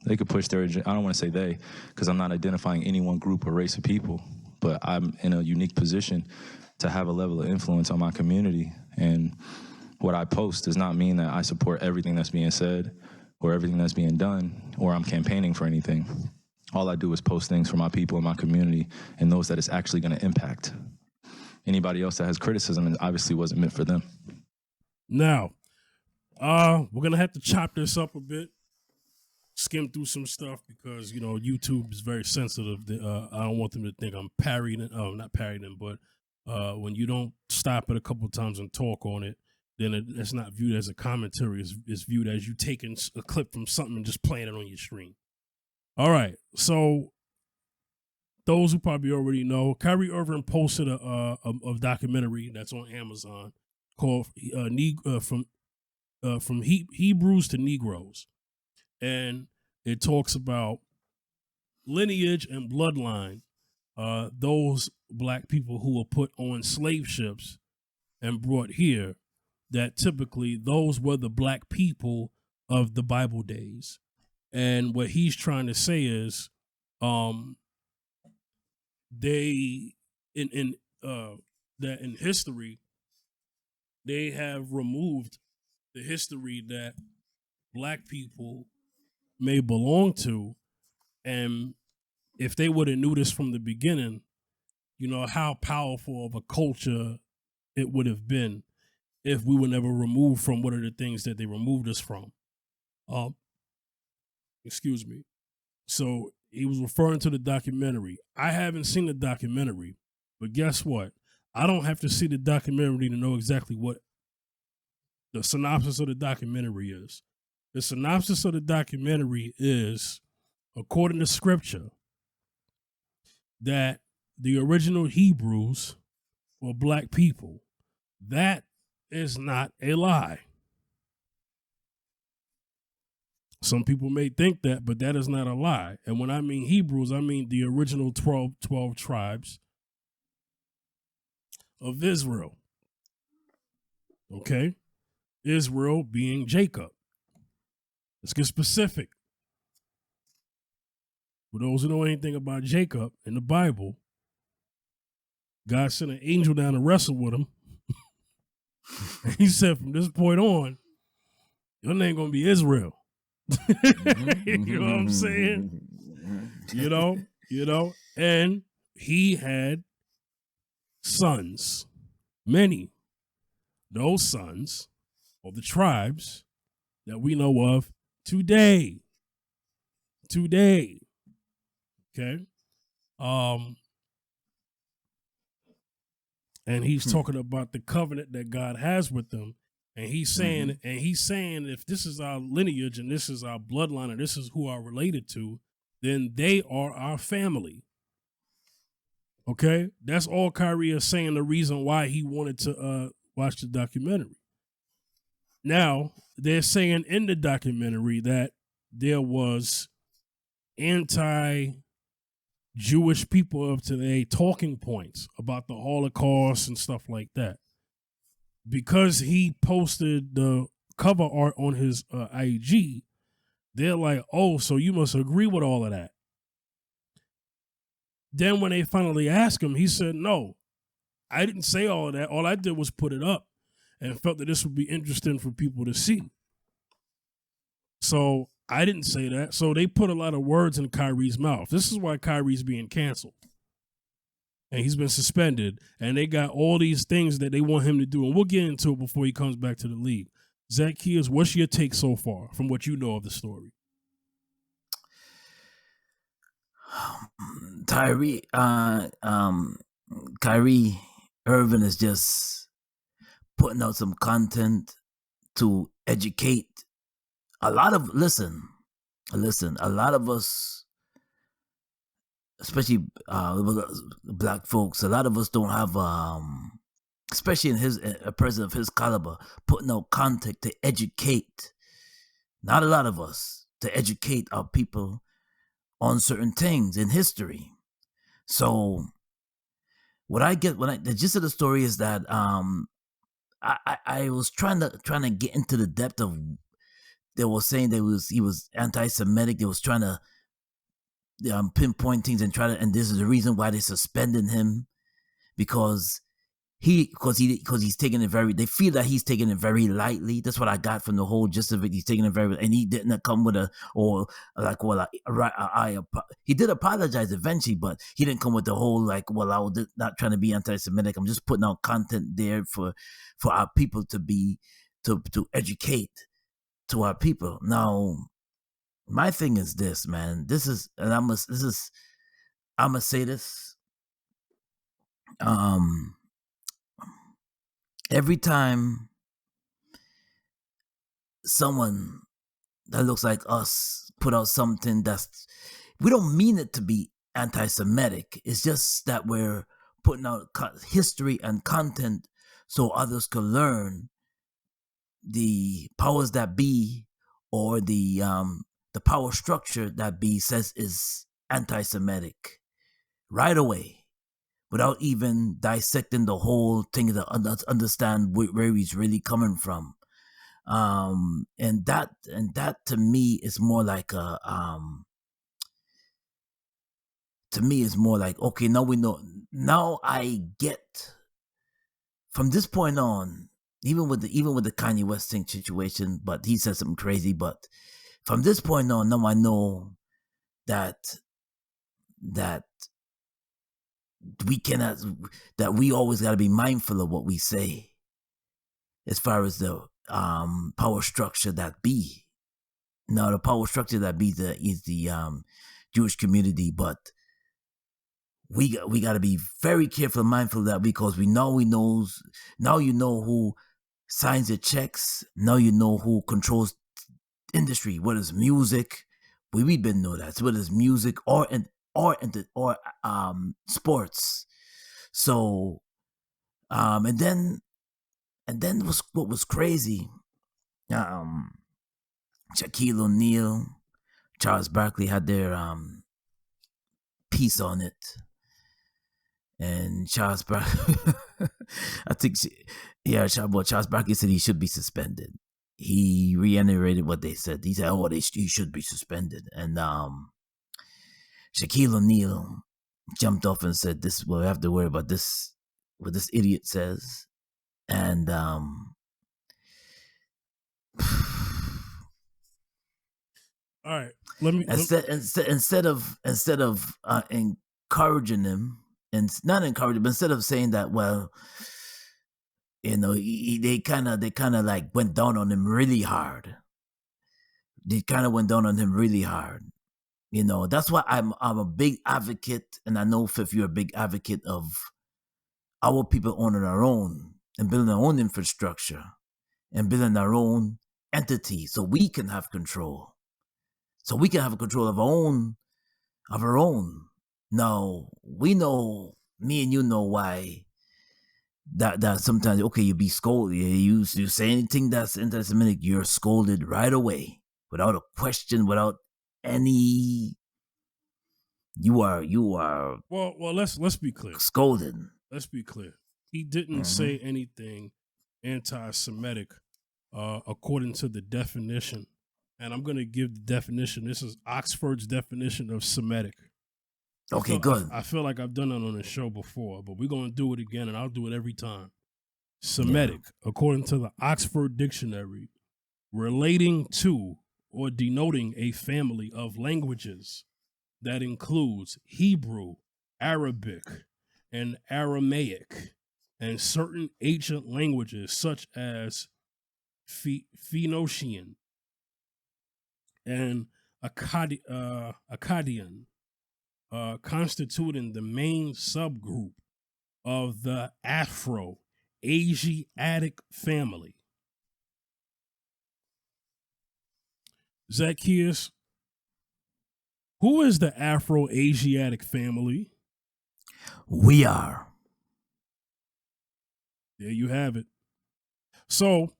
they could push their agenda. I don't want to say they, because I'm not identifying any one group or race of people, but I'm in a unique position to have a level of influence on my community. And what I post does not mean that I support everything that's being said or everything that's being done, or I'm campaigning for anything. All I do is post things for my people in my community and those that it's actually going to impact. Anybody else that has criticism, it obviously wasn't meant for them. Now, we're going to have to chop this up a bit, skim through some stuff because, you know, YouTube is very sensitive. I don't want them to think I'm parrying, not parrying, but when you don't stop it a couple of times and talk on it, then it's not viewed as a commentary. It's viewed as you taking a clip from something and just playing it on your stream. All right, so those who probably already know, Kyrie Irving posted a documentary that's on Amazon called from Hebrews to Negroes, and it talks about lineage and bloodline. Those black people who were put on slave ships and brought here, that typically those were the black people of the Bible days. And what he's trying to say is, they that in history they have removed the history that black people may belong to, and if they would have knew this from the beginning, you know how powerful of a culture it would have been if we were never removed from one of the things that they removed us from. Excuse me. So he was referring to the documentary. I haven't seen the documentary, but guess what? I don't have to see the documentary to know exactly what the synopsis of the documentary is. The synopsis of the documentary is, according to scripture, that the original Hebrews were black people. That is not a lie. Some people may think that, but that is not a lie. And when I mean Hebrews, I mean the original 12 tribes of Israel. Okay? Israel being Jacob. Let's get specific. For those who know anything about Jacob in the Bible, God sent an angel down to wrestle with him. And he said, from this point on, your name going to be Israel. You know what I'm saying? You know, and he had sons, many. Those sons are the tribes that we know of today. Okay. And he's talking about the covenant that God has with them. And he's saying, if this is our lineage and this is our bloodline and this is who I'm related to, then they are our family. Okay? That's all Kyrie is saying, the reason why he wanted to watch the documentary. Now, they're saying in the documentary that there was anti-Jewish people of today talking points about the Holocaust and stuff like that. Because he posted the cover art on his IG, they're like, oh, so you must agree with all of that. Then when they finally asked him, he said, no, I didn't say all of that. All I did was put it up and felt that this would be interesting for people to see. So I didn't say that. So they put a lot of words in Kyrie's mouth. This is why Kyrie's being canceled. And he's been suspended. And they got all these things that they want him to do. And we'll get into it before he comes back to the league. Zacchaeus, what's your take so far from what you know of the story? Kyrie Irving is just putting out some content to educate a lot of a lot of us, especially black folks, a lot of us don't have especially in a person of his caliber, putting out content to educate, not a lot of us, to educate our people on certain things in history. So what I get the gist of the story is that I was trying to get into the depth of, they were saying that he was anti-Semitic. They was trying to pinpoint things and and this is the reason why they suspended him, because he's taking it very, they feel that he's taking it very lightly. That's what I got from the whole gist of it. He's taking it very, and he didn't come with he did apologize eventually, but he didn't come with the whole like, well, I was not trying to be anti-Semitic. I'm just putting out content there for our people to educate to our people. Now, my thing is this, man. I'm gonna say this. Every time someone that looks like us put out something we don't mean it to be anti-Semitic. It's just that we're putting out history and content so others can learn the powers that be, or the power structure that be says is anti-Semitic right away, without even dissecting the whole thing to understand where he's really coming from. And that to me is more like okay, now we know. Now I get, from this point on, even with the Kanye West thing situation, but he said something crazy. But from this point on, now I know that we always got to be mindful of what we say, as far as the power structure that be. Now, the power structure that be is the Jewish community, but we got to be very careful and mindful of that, because now you know who signs the checks. Now you know who controls industry, whether it's music. We've been know that, whether it's music or sports. So and then what was crazy, Shaquille O'Neal, Charles Barkley had their piece on it, and Charles Barkley Charles Barkley said he should be suspended. He reiterated what they said. He said, he should be suspended. And Shaquille O'Neal jumped off and said, "This, we'll have to worry about this, what this idiot says." And all right, instead of encouraging him, and not encouraging, but instead of saying that, well, they kind of like went down on him really hard. That's why I'm a big advocate, and I know, Fifth, you're a big advocate of our people owning our own and building our own infrastructure and building our own entity, so we can have control. So we can have control of our own. Now, we know, me and you know why that sometimes, okay, you be scolded. You say anything that's anti-Semitic, you're scolded right away, without a question, without any. You are. Well, let's be clear. Scolded. Let's be clear. He didn't say anything anti-Semitic according to the definition. And I'm going to give the definition. This is Oxford's definition of Semitic. Okay, good. I feel like I've done it on the show before, but we're going to do it again, and I'll do it every time. Semitic, according to the Oxford Dictionary, relating to or denoting a family of languages that includes Hebrew, Arabic, and Aramaic, and certain ancient languages such as Phoenician and Akkadian, constituting the main subgroup of the Afro-Asiatic family. Zacchaeus, who is the Afro-Asiatic family? We are. There you have it. So,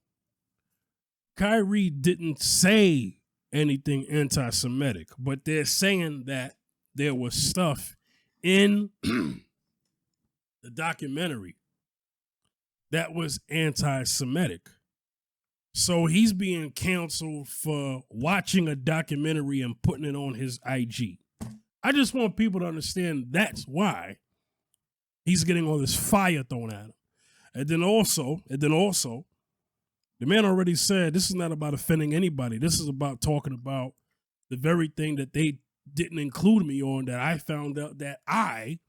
Kyrie didn't say anything anti-Semitic, but they're saying that there was stuff in the documentary that was anti-Semitic. So he's being canceled for watching a documentary and putting it on his IG. I just want people to understand that's why he's getting all this fire thrown at him. And then also, the man already said this is not about offending anybody. This is about talking about the very thing that they didn't include me on, that I found out that I,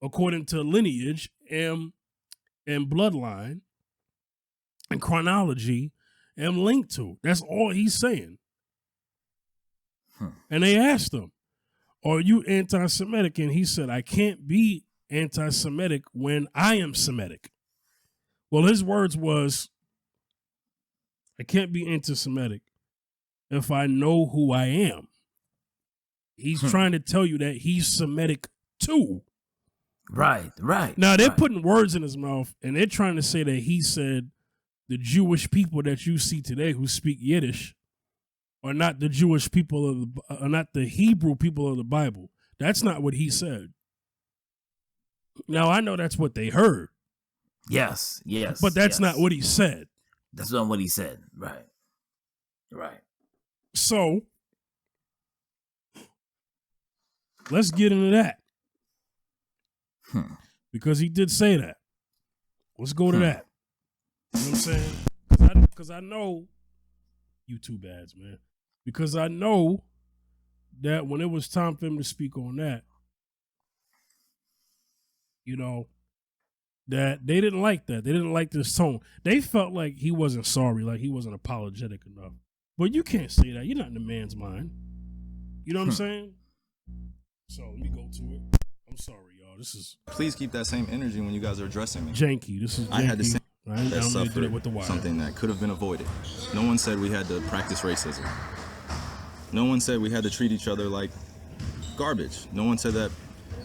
according to lineage and bloodline and chronology, am linked to. That's all he's saying. And they asked him, are you anti-Semitic? And he said, I can't be anti-Semitic when I am Semitic. Well, his words was, I can't be anti-Semitic if I know who I am. He's trying to tell you that he's Semitic too. Right. Now, they're putting words in his mouth, and they're trying to say that he said the Jewish people that you see today who speak Yiddish are not the Jewish people are not the Hebrew people of the Bible. That's not what he said. Now, I know that's what they heard. Yes. But that's not what he said. That's not what he said. Right. So, let's get into that. Because he did say that. Let's go to that. You know what I'm saying? Because I know you two bads, man. Because I know that when it was time for him to speak on that, you know, that they didn't like that. They didn't like this tone. They felt like he wasn't sorry, like he wasn't apologetic enough. But you can't say that. You're not in the man's mind. You know what I'm saying? So let me go to it. I'm sorry, y'all. This is Please keep that same energy when you guys are addressing me. janky. This is janky. I had the same I that don't need to do suffered it with the wire. something that could have been avoided. No one said we had to practice racism. No one said we had to treat each other like garbage. No one said that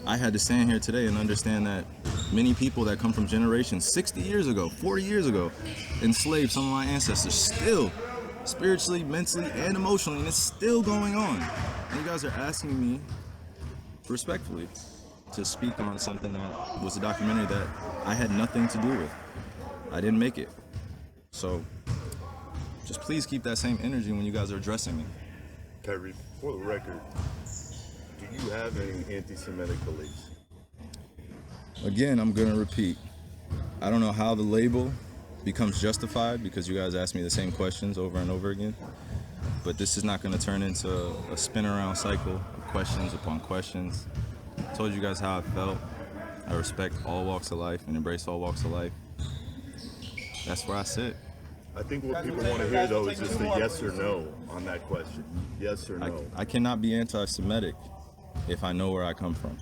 I had to stand here today and understand that many people that come from generations 60 years ago, 40 years ago, enslaved some of my ancestors still spiritually, mentally, and emotionally, and it's still going on. And you guys are asking me respectfully to speak on something that was a documentary that I had nothing to do with. I didn't make it. So just please keep that same energy when you guys are addressing me. Kyrie, for the record, do you have any anti-Semitic beliefs? Again, I'm gonna repeat. I don't know how the label becomes justified because you guys ask me the same questions over and over again. But this is not gonna turn into a spin around cycle of questions upon questions. I told you guys how I felt. I respect all walks of life and embrace all walks of life. That's where I sit. I think what people want to hear, though, is just a yes or no on that question. Yes or no. I cannot be anti-Semitic if I know where I come from.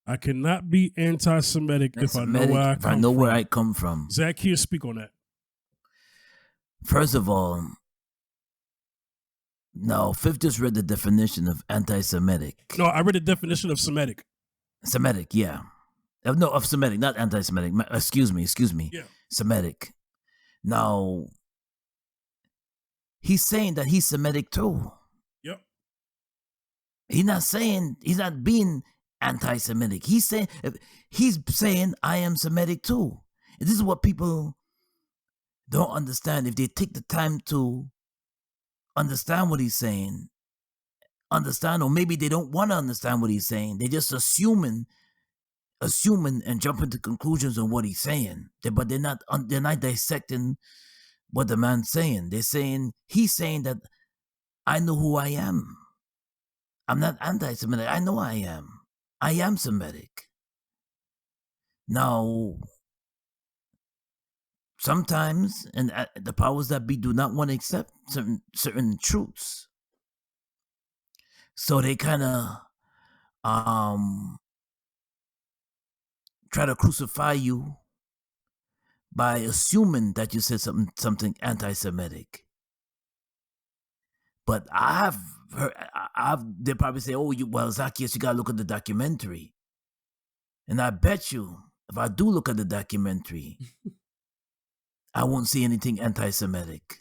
I cannot be anti-Semitic if I know where I come from. If I know where I come from. Zacchaeus, speak on that. First of all, no, Fifth just read the definition of anti-Semitic. No, I read the definition of Semitic. Semitic, yeah. No, of Semitic, not anti-Semitic. Excuse me. Yeah. Semitic. Now, he's saying that he's Semitic too. Yep. He's not being anti-Semitic. He's saying I am Semitic too. And this is what people don't understand. If they take the time to understand what he's saying, or maybe they don't want to understand what he's saying. They're just assuming and jumping to conclusions on what he's saying. But they're not dissecting what the man's saying. He's saying that I know who I am. I'm not anti-Semitic. I know I am. I am Semitic. Now, sometimes, and the powers that be do not want to accept certain truths. So they kind of try to crucify you by assuming that you said something anti-Semitic. But they probably say, well, Zacchaeus, you gotta look at the documentary. And I bet you, if I do look at the documentary, I won't see anything anti-Semitic.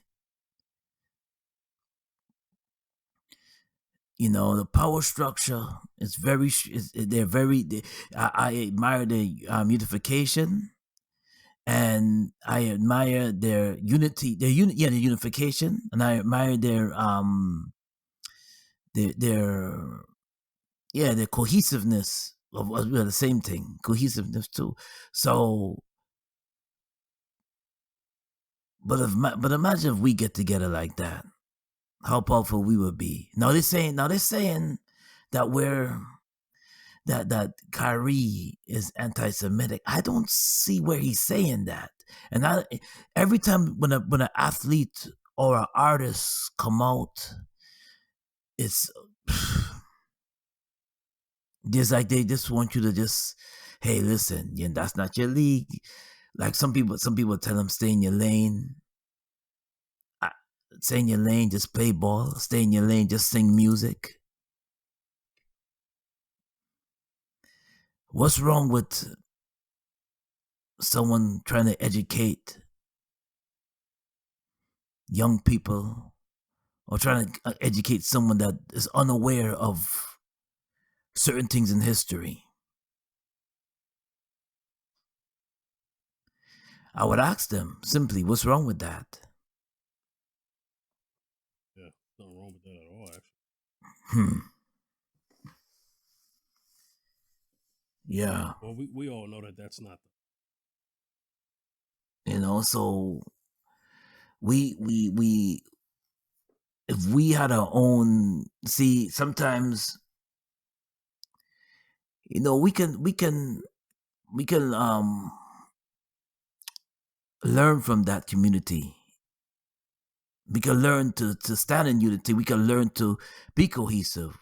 You know, the power structure is very. They're very. I admire their unification, and I admire their unity. Their unification, and I admire their their cohesiveness of the same thing, cohesiveness too. So, but imagine if we get together like that, how powerful we would be. Now they're saying that that Kyrie is anti-Semitic. I don't see where he's saying that. And every time when an athlete or an artist come out, it's just like they just want you to just, hey, listen, that's not your league. Like some people tell them, stay in your lane. Stay in your lane, just play ball. Stay in your lane, just sing music. What's wrong with someone trying to educate young people or trying to educate someone that is unaware of certain things in history? I would ask them simply, what's wrong with that? Yeah, nothing wrong with that at all, actually. Yeah. Well, we all know that that's not. You know, so we if we had our own, see, sometimes, you know, we can learn from that community. We can learn to stand in unity. We can learn to be cohesive.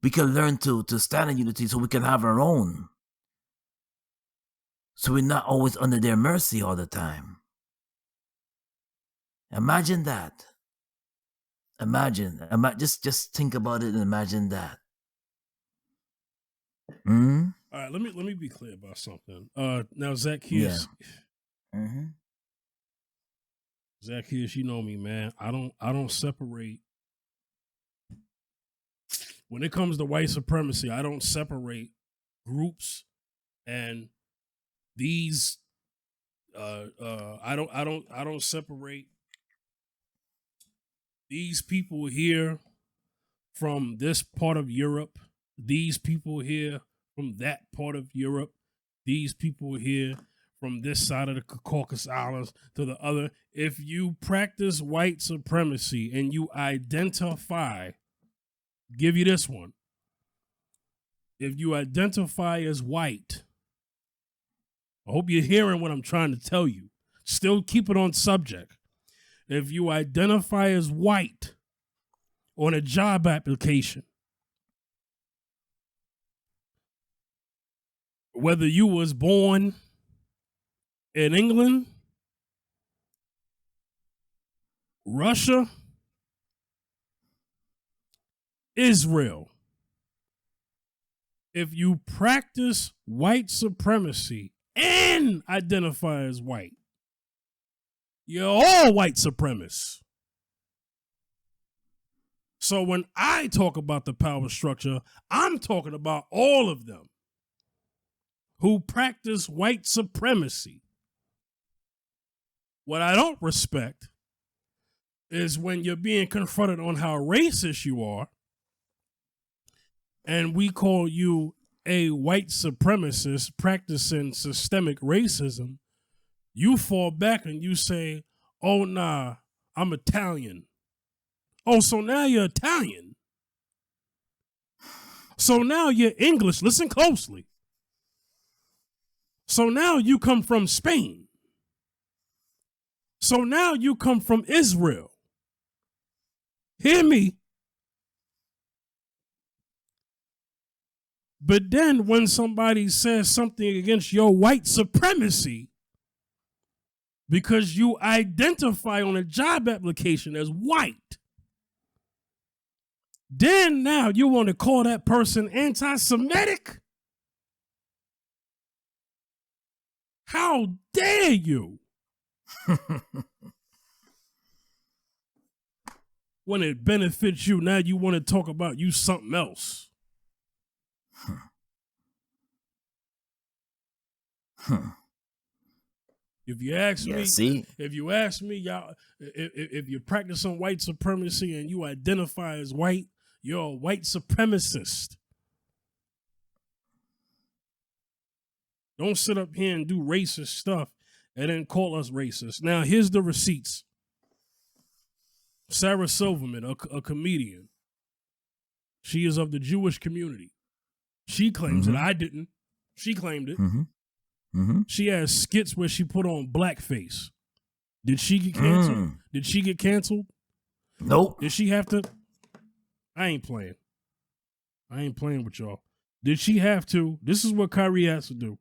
We can learn to stand in unity so we can have our own. So we're not always under their mercy all the time. Imagine that. Imagine. Just think about it and imagine that. All right, let me be clear about something. Now Zacchaeus. Yeah. Mm-hmm. Zacchaeus, you know me, man. I don't separate. When it comes to white supremacy, I don't separate groups and these. I don't separate these people here from this part of Europe. These people here from that part of Europe. These people here from this side of the Caucasus Islands to the other. If you practice white supremacy and you identify, give you this one. If you identify as white, I hope you're hearing what I'm trying to tell you. Still keep it on subject. If you identify as white on a job application, whether you was born in England, Russia, Israel, if you practice white supremacy and identify as white, you're all white supremacists. So when I talk about the power structure, I'm talking about all of them who practice white supremacy. What I don't respect is when you're being confronted on how racist you are, and we call you a white supremacist practicing systemic racism, you fall back and you say, oh, nah, I'm Italian. Oh, so now you're Italian. So now you're English. Listen closely. So now you come from Spain. So now you come from Israel. Hear me. But then when somebody says something against your white supremacy, because you identify on a job application as white, then now you want to call that person anti-Semitic? How dare you? When it benefits you, now you want to talk about you something else. If you ask me, y'all, if you practice on white supremacy and you identify as white, you're a white supremacist. Don't sit up here and do racist stuff and then call us racist. Now, here's the receipts. Sarah Silverman, a comedian. She is of the Jewish community. She claims it. I didn't. She claimed it. She has skits where she put on blackface. Did she get canceled? Did she get canceled? Nope. Did she have to? I ain't playing with y'all. Did she have to? This is what Kyrie has to do.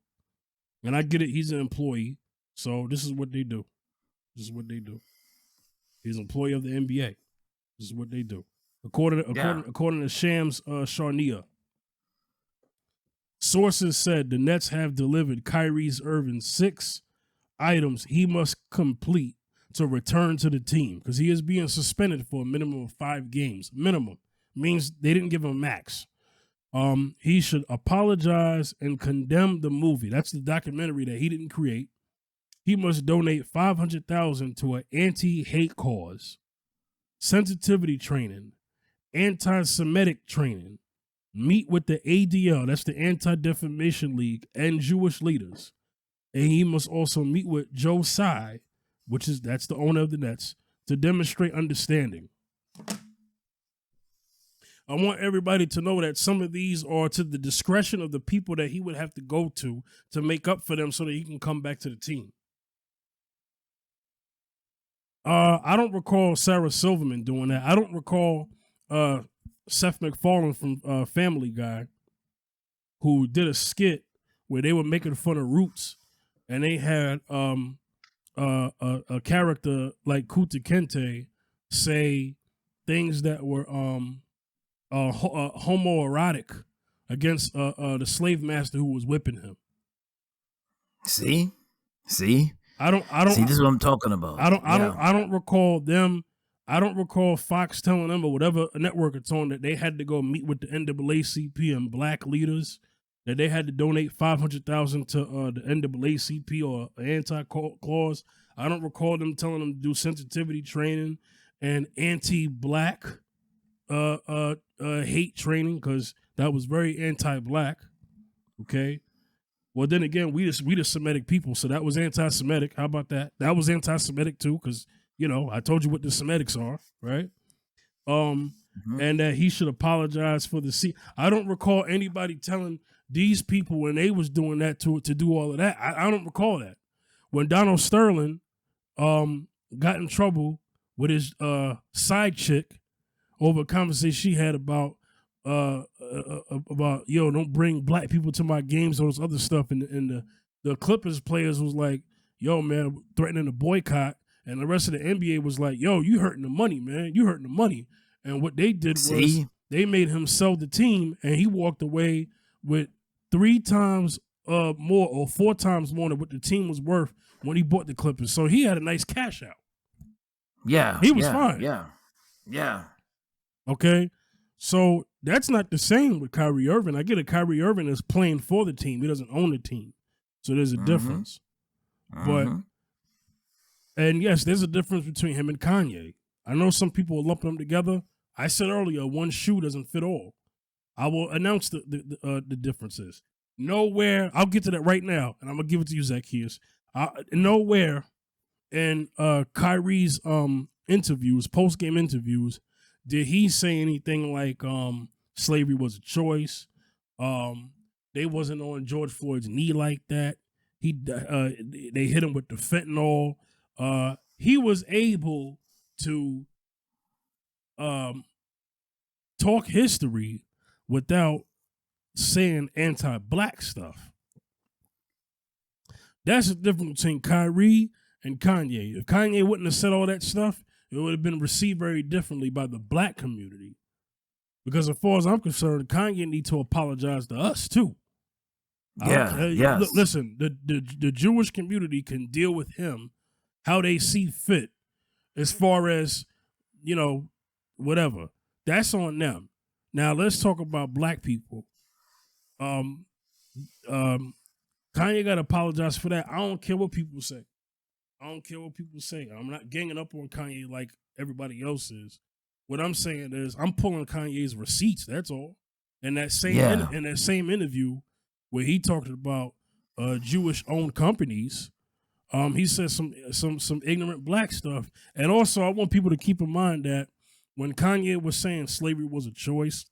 And I get it. He's an employee. So this is what they do. He's an employee of the NBA. This is what they do. According to Shams Charnia, sources said the Nets have delivered Kyrie Irving 6 items he must complete to return to the team because he is being suspended for a minimum of 5 games. Minimum means they didn't give him a max. He should apologize and condemn the movie. That's the documentary that he didn't create. He must donate $500,000 to an anti-hate cause, sensitivity training, anti-Semitic training, meet with the ADL, that's the Anti-Defamation League, and Jewish leaders. And he must also meet with Joe Tsai, that's the owner of the Nets, to demonstrate understanding. I want everybody to know that some of these are to the discretion of the people that he would have to go to make up for them so that he can come back to the team. I don't recall Sarah Silverman doing that. I don't recall Seth MacFarlane from Family Guy, who did a skit where they were making fun of Roots, and they had a character like Kuta Kente say things that were homoerotic against the slave master who was whipping him. See. I don't see. This is what I'm talking about. I don't recall them. I don't recall Fox telling them or whatever network it's on that they had to go meet with the NAACP and black leaders, that they had to donate $500,000 to the NAACP or an anti-clause. I don't recall them telling them to do sensitivity training and anti-black hate training, because that was very anti-black. Okay. Well, then again, we the Semitic people, so that was anti-Semitic. How about that? That was anti-Semitic too, because I told you what the Semitics are, right? And that he should apologize for the seat. I don't recall anybody telling these people when they was doing that to do all of that. I don't recall that. When Donald Sterling got in trouble with his side chick over a conversation she had about don't bring black people to my games, all this other stuff, and the Clippers players was like, yo man, threatening to boycott, and the rest of the NBA was like, yo, you hurting the money, man, you hurting the money. And what they did was they made him sell the team, and he walked away with 3 times more or 4 times more than what the team was worth when he bought the Clippers. So he had a nice cash out. Yeah, he was fine. Yeah. Okay, so that's not the same with Kyrie Irving. I get it. Kyrie Irving is playing for the team. He doesn't own the team. So there's a difference. But, and yes, there's a difference between him and Kanye. I know some people will lump them together. I said earlier, one shoe doesn't fit all. I will announce the differences. Nowhere, I'll get to that right now, and I'm going to give it to you, Zacchaeus. Nowhere in Kyrie's interviews, post-game interviews, did he say anything like slavery was a choice? They wasn't on George Floyd's knee like that. They hit him with the fentanyl. He was able to talk history without saying anti-black stuff. That's the difference between Kyrie and Kanye. If Kanye wouldn't have said all that stuff, it would have been received very differently by the black community. Because as far as I'm concerned, Kanye needs to apologize to us too. Yeah. Listen, the Jewish community can deal with him how they see fit, as far as, you know, whatever. That's on them. Now let's talk about black people. Um, Kanye got to apologize for that. I don't care what people say. I don't care what people say. I'm not ganging up on Kanye like everybody else is. What I'm saying is I'm pulling Kanye's receipts. That's all. And that same in that same interview where he talked about Jewish-owned companies, he said some ignorant black stuff. And also, I want people to keep in mind that when Kanye was saying slavery was a choice,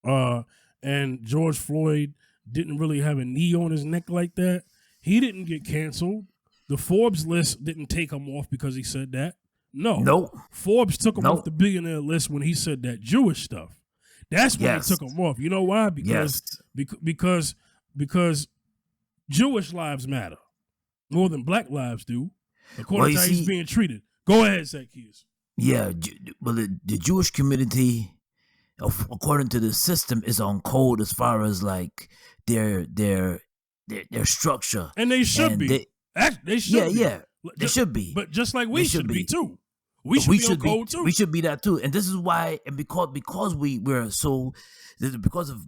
and George Floyd didn't really have a knee on his neck like that, he didn't get canceled. The Forbes list didn't take him off because he said that. No. Nope. Forbes took him off the billionaire list when he said that Jewish stuff. That's when they took him off. You know why? Because Jewish lives matter more than black lives do, according to how he's being treated. Go ahead, Zacchaeus. Yeah, well, the Jewish community, according to the system, is on code as far as like their structure, and they should be. They should. Yeah, they should be. But just like we should be too. We should be on code too. We should be that too. And this is why, and because we're so, because of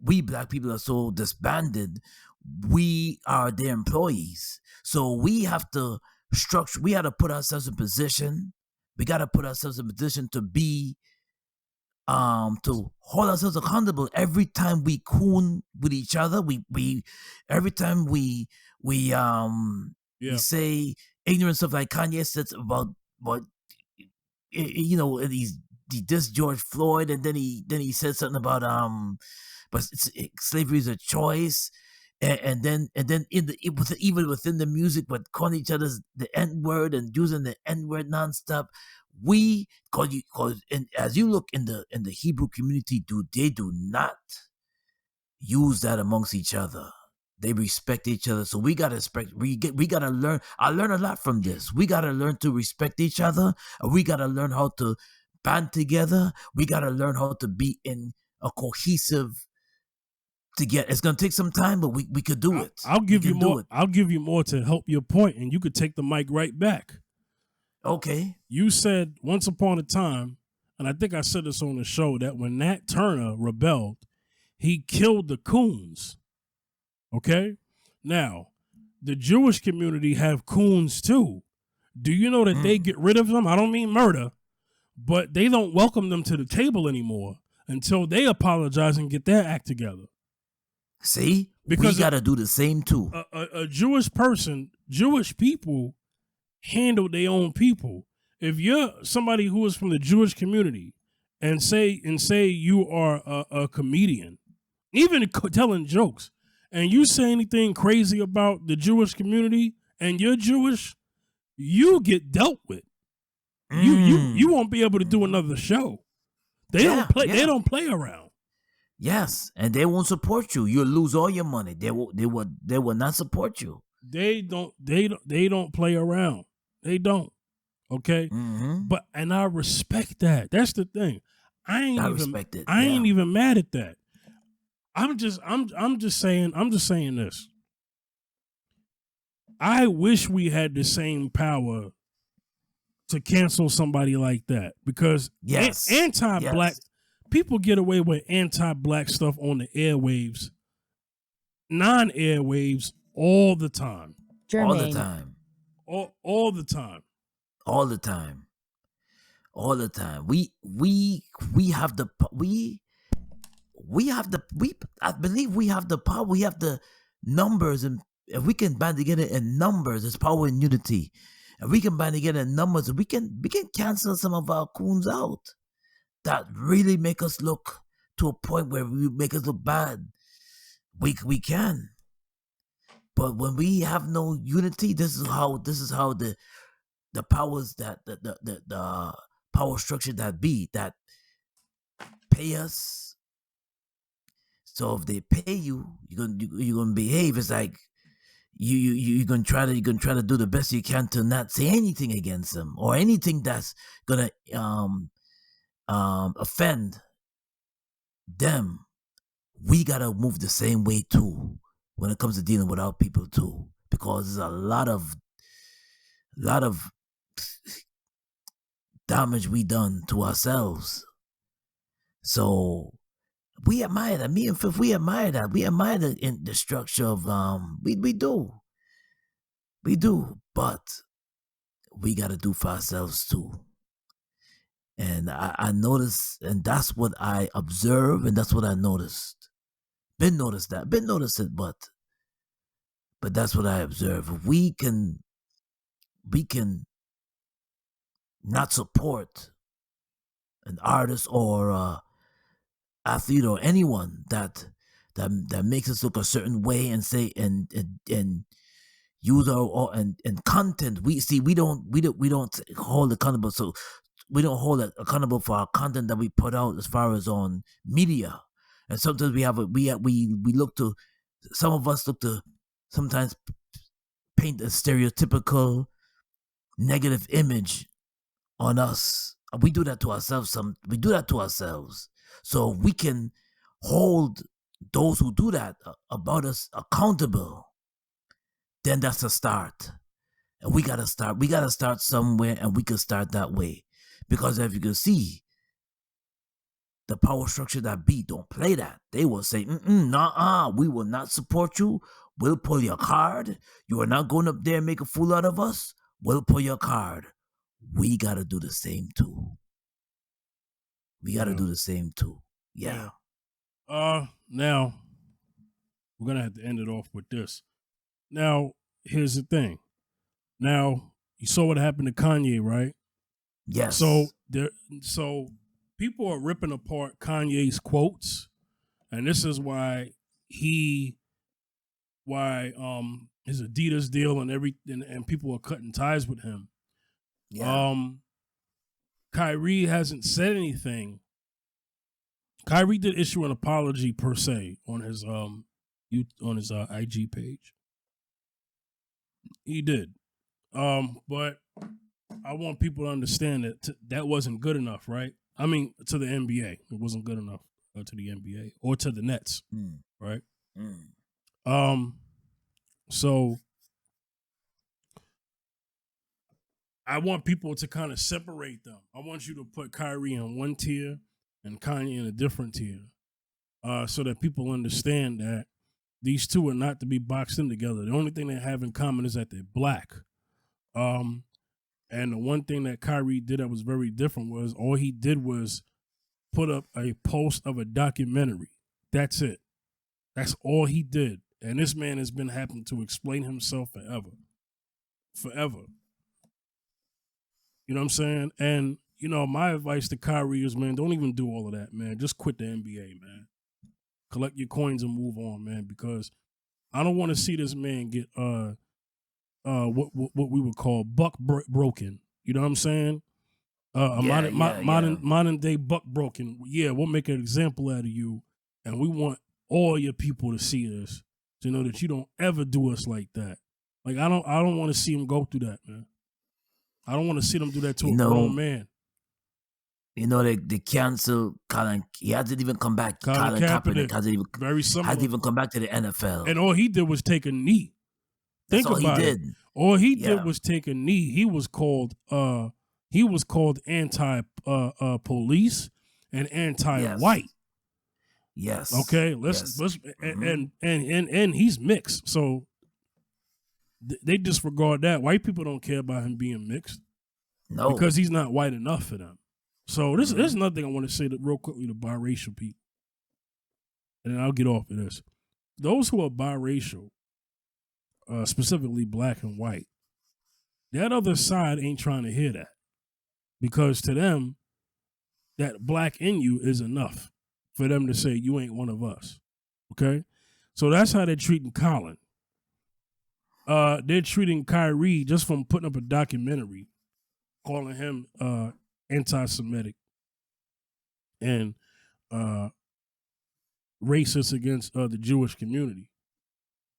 we black people are so disbanded, we are their employees. So we have to structure. We have to put ourselves in position. We got to put ourselves in position to be, to hold ourselves accountable every time we coon with each other. We every time we say ignorant stuff like Kanye says about you know, he dissed George Floyd, and then he said something about but slavery is a choice, and then even within the music, but calling each other the N word and using the N word nonstop. We and as you look in the Hebrew community, they do not use that amongst each other. They respect each other. So we gotta respect. We gotta learn. I learn a lot from this. We gotta learn to respect each other. And we gotta learn how to band together. We gotta learn how to be in a cohesive together. It's gonna take some time, but we could do it. I'll give you more. I'll give you more to help your point, and you could take the mic right back. Okay. You said once upon a time, and I think I said this on the show, that when Nat Turner rebelled, he killed the coons. Okay? Now, the Jewish community have coons too. Do you know that they get rid of them? I don't mean murder, but they don't welcome them to the table anymore until they apologize and get their act together. See? Because we got to do the same too. A Jewish person, Jewish people handle their own people. If you're somebody who is from the Jewish community and say you are a comedian, even telling jokes, and you say anything crazy about the Jewish community and you're Jewish, you get dealt with. You won't be able to do another show. They don't play. Yeah. They don't play around. Yes, and they won't support you. You'll lose all your money. They will not support you. They don't play around. They don't. Okay? But and I respect that. That's the thing. I ain't even mad at that. I'm just saying this. I wish we had the same power to cancel somebody like that, because anti-black people get away with anti-black stuff on the airwaves, non-airwaves all the time. All the time. All the time. All the time. All the time. We have the I believe we have the power. We have the numbers, and if we can band together in numbers, there's power in unity. And we can band together in numbers, and we can cancel some of our coons out that really make us look to a point where we make us look bad. We can. But when we have no unity, this is how the powers that the power structure that pay us. So if they pay you, you're gonna behave. It's like you're gonna try to do the best you can to not say anything against them or anything that's gonna offend them. We gotta move the same way too when it comes to dealing with our people too, because there's a lot of lot of damage we done to ourselves. So we admire that. Me and Fifth, we admire that. We admire the structure of we do. We do. But we gotta do for ourselves too. And I noticed, and that's what I observed, and that's what I noticed. Been noticed it, but that's what I observe. If we can not support an artist or athlete or anyone that makes us look a certain way and say and use our and content. We don't hold accountable. So we don't hold it accountable for our content that we put out as far as on media. And sometimes we look to, some of us look to sometimes paint a stereotypical negative image on us. We do that to ourselves. We do that to ourselves. So we can hold those who do that about us accountable. Then that's a start. And we gotta start somewhere, and we can start that way. Because if you can see, the power structure that beat don't play that. They will say, nah, we will not support you. We'll pull your card. You are not going up there and make a fool out of us. We'll pull your card. We gotta do the same too. Do the same too. Yeah. Now we're gonna have to end it off with this. Now, here's the thing. Now, you saw what happened to Kanye, right? Yes. So people are ripping apart Kanye's quotes, and this is why his Adidas deal and people are cutting ties with him. Yeah. Kyrie hasn't said anything. Kyrie did issue an apology per se on his IG page. He did. But I want people to understand that that wasn't good enough, right? I mean, to the NBA, it wasn't good enough to the NBA or to the Nets, right? So I want people to kind of separate them. I want you to put Kyrie in one tier and Kanye in a different tier, so that people understand that these two are not to be boxed in together. The only thing they have in common is that they're black. And the one thing that Kyrie did that was very different was all he did was put up a post of a documentary. That's it. That's all he did. And this man has been having to explain himself forever. Forever. You know what I'm saying? And, my advice to Kyrie is, man, don't even do all of that, man. Just quit the NBA, man. Collect your coins and move on, man, because I don't want to see this man get what we would call broken. You know what I'm saying? Modern day buck broken. Yeah, we'll make an example out of you, and we want all your people to see this, to know that you don't ever do us like that. Like I don't want to see him go through that, man. I don't want to see them do that to a grown man. They cancel Colin. He hasn't even come back. Colin Kaepernick hasn't even come back to the NFL. And all he did was take a knee. Think about it. All he did was take a knee. He was called anti-police and anti-white. Yes. Okay. Let's and he's mixed. So they disregard that. White people don't care about him being mixed. No, because he's not white enough for them. So there's another thing I want to say real quickly to biracial people, and then I'll get off of this. Those who are biracial, specifically black and white, that other side ain't trying to hear that, because to them, that black in you is enough for them to say you ain't one of us. Okay, so that's how they're treating Colin. They're treating Kyrie just from putting up a documentary, calling him anti-Semitic and racist against the Jewish community.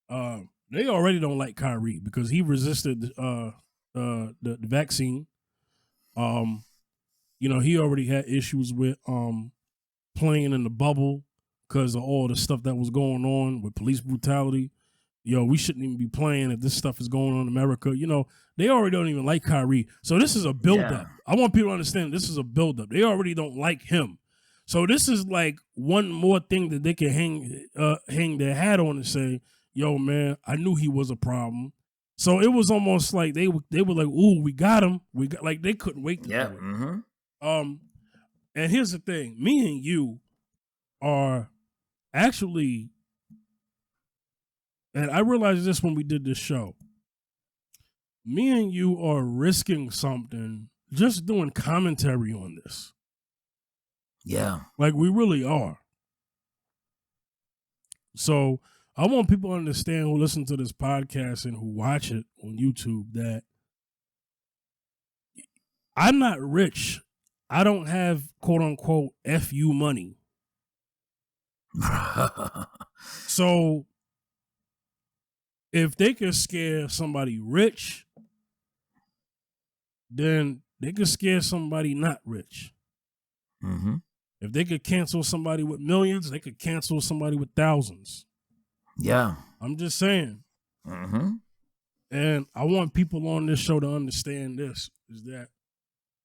They already don't like Kyrie because he resisted the vaccine. He already had issues with playing in the bubble because of all the stuff that was going on with police brutality. yo, we shouldn't even be playing if this stuff is going on in America. You know, they already don't even like Kyrie. So this is a buildup. Yeah. I want people to understand this is a buildup. They already don't like him. So this is like one more thing that they can hang their hat on and say, yo, man, I knew he was a problem. So it was almost like they were like, ooh, we got him. Like they couldn't wait to do it. Mm-hmm. And here's the thing. Me and you are actually, and I realized this when we did this show, me and you are risking something just doing commentary on this. Yeah. Like we really are. So I want people to understand who listen to this podcast and who watch it on YouTube that I'm not rich. I don't have quote unquote FU money. So if they can scare somebody rich, then they could scare somebody not rich. Mm-hmm. If they could cancel somebody with millions, they could cancel somebody with thousands. Yeah. I'm just saying. Mm-hmm. And I want people on this show to understand this, is that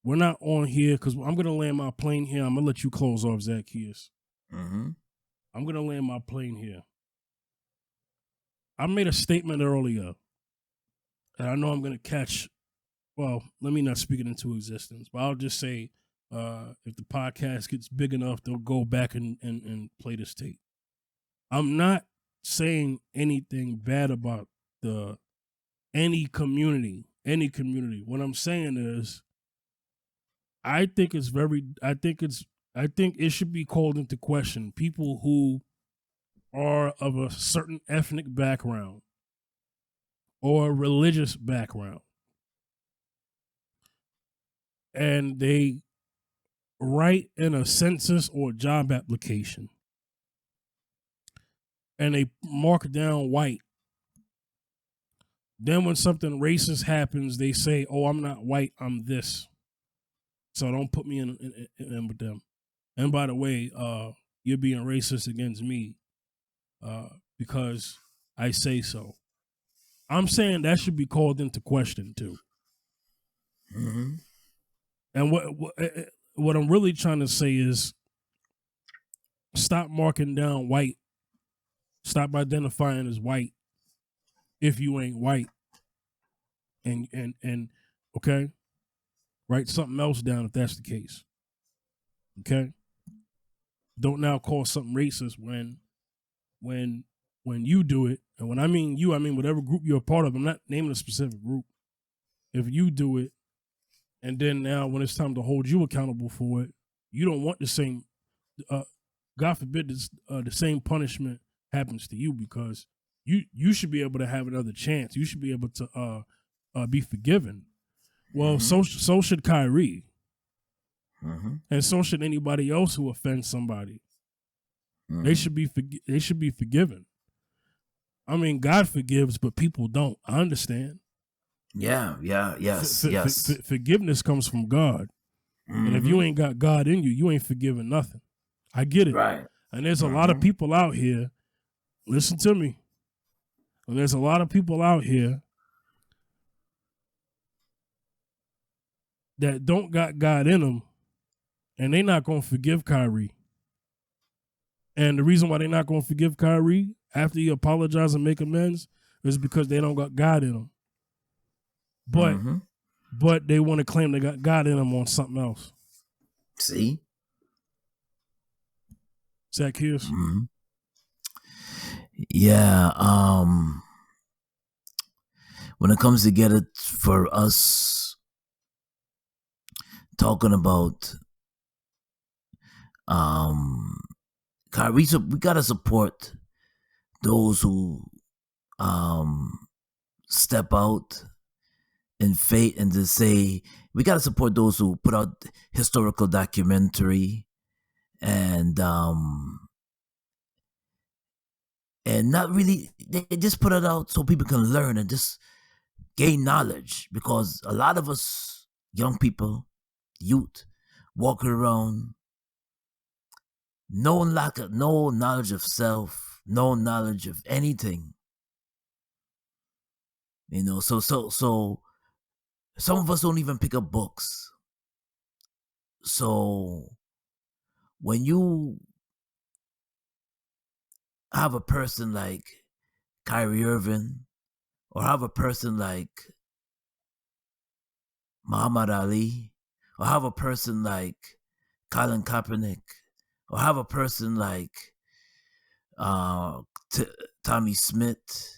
we're not on here because I'm going to land my plane here. I'm going to let you close off, Zacchaeus. Mm-hmm. I'm going to land my plane here. I made a statement earlier, and I know I'm going to catch, well, let me not speak it into existence, but I'll just say if the podcast gets big enough, they'll go back and play this tape. I'm not saying anything bad about any community. What I'm saying is, I think it should be called into question. People who are of a certain ethnic background or religious background, and they write in a census or job application, and they mark down white. Then when something racist happens, they say, "Oh, I'm not white. I'm this." So don't put me in with them. And by the way, you're being racist against me because I say so. I'm saying that should be called into question too. Mm-hmm. And what I'm really trying to say is, stop marking down white. Stop identifying as white if you ain't white. And okay, write something else down if that's the case. Okay, don't now call something racist when you do it. And when I mean you, I mean whatever group you're a part of. I'm not naming a specific group. If you do it, and then now when it's time to hold you accountable for it, you don't want the same, God forbid, the same punishment happens to you, because you should be able to have another chance. You should be able to be forgiven. Well, so should Kyrie. And so should anybody else who offends somebody. They should be forgiven. I mean, God forgives, but people don't. I understand. Yes. Forgiveness comes from God. And if you ain't got God in you, you ain't forgiven nothing. I get it. Right. And there's a lot of people out here, listen to me, and there's a lot of people out here that don't got God in them, and they not going to forgive Kyrie. And the reason why they not going to forgive Kyrie after he apologize and make amends is because they don't got God in them. But they want to claim they got God in them on something else. See? Zacchaeus? Yeah. When it comes together for us talking about Kyrie, we gotta support those who step out in faith and to say we gotta support those who put out historical documentary and not really, they just put it out so people can learn and just gain knowledge, because a lot of us young people, youth, walking around no knowledge of self, no knowledge of anything. You know, so some of us don't even pick up books. So when you have a person like Kyrie Irving, or have a person like Muhammad Ali, or have a person like Colin Kaepernick, or have a person like Tommy Smith,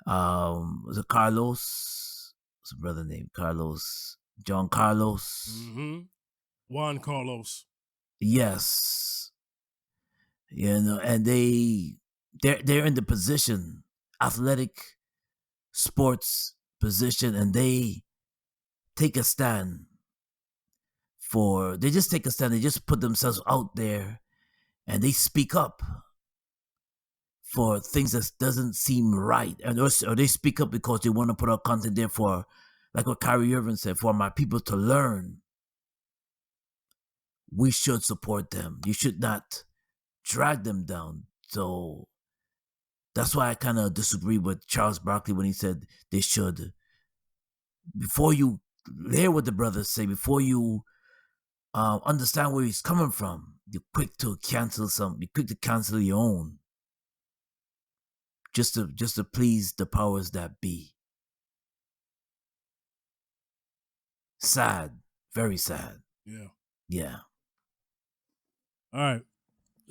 was it Carlos? What's a brother named Carlos? John Carlos. Mm-hmm. Juan Carlos. Yes. You know, and they're in the position, athletic sports position, and they take a stand they just take a stand, they just put themselves out there and they speak up for things that doesn't seem right. And or they speak up because they want to put out content there for, like what Kyrie Irving said, for my people to learn. We should support them. You should not drag them down. So that's why I kind of disagree with Charles Barkley when he said they should, before you hear what the brothers say, before you understand where he's coming from, you're quick to cancel your own, just to please the powers that be. Sad, very sad. Yeah. Yeah. All right.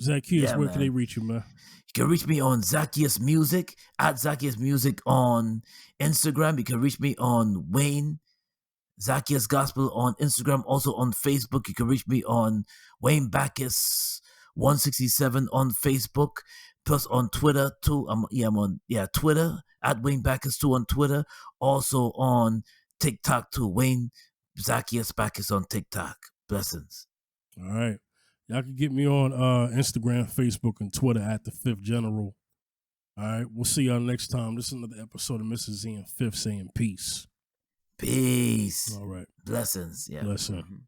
Zacchaeus, Yeah, where can man. they reach you, man? You can reach me on Zacchaeus Music, at Zacchaeus Music on Instagram. You can reach me on Wayne Zacchaeus Gospel on Instagram, also on Facebook. You can reach me on Wayne Bacchus 167 on Facebook, plus on Twitter too. I'm on Twitter at Wayne Bacchus 2 on Twitter, also on TikTok too. Wayne Zacchaeus Bacchus on TikTok. Blessings. All right. Y'all can get me on Instagram, Facebook, and Twitter at The Fifth General. All right. We'll see y'all next time. This is another episode of Mrs. Z and Fifth saying peace. Peace. All right. Blessings. Yeah. Blessing. Mhm.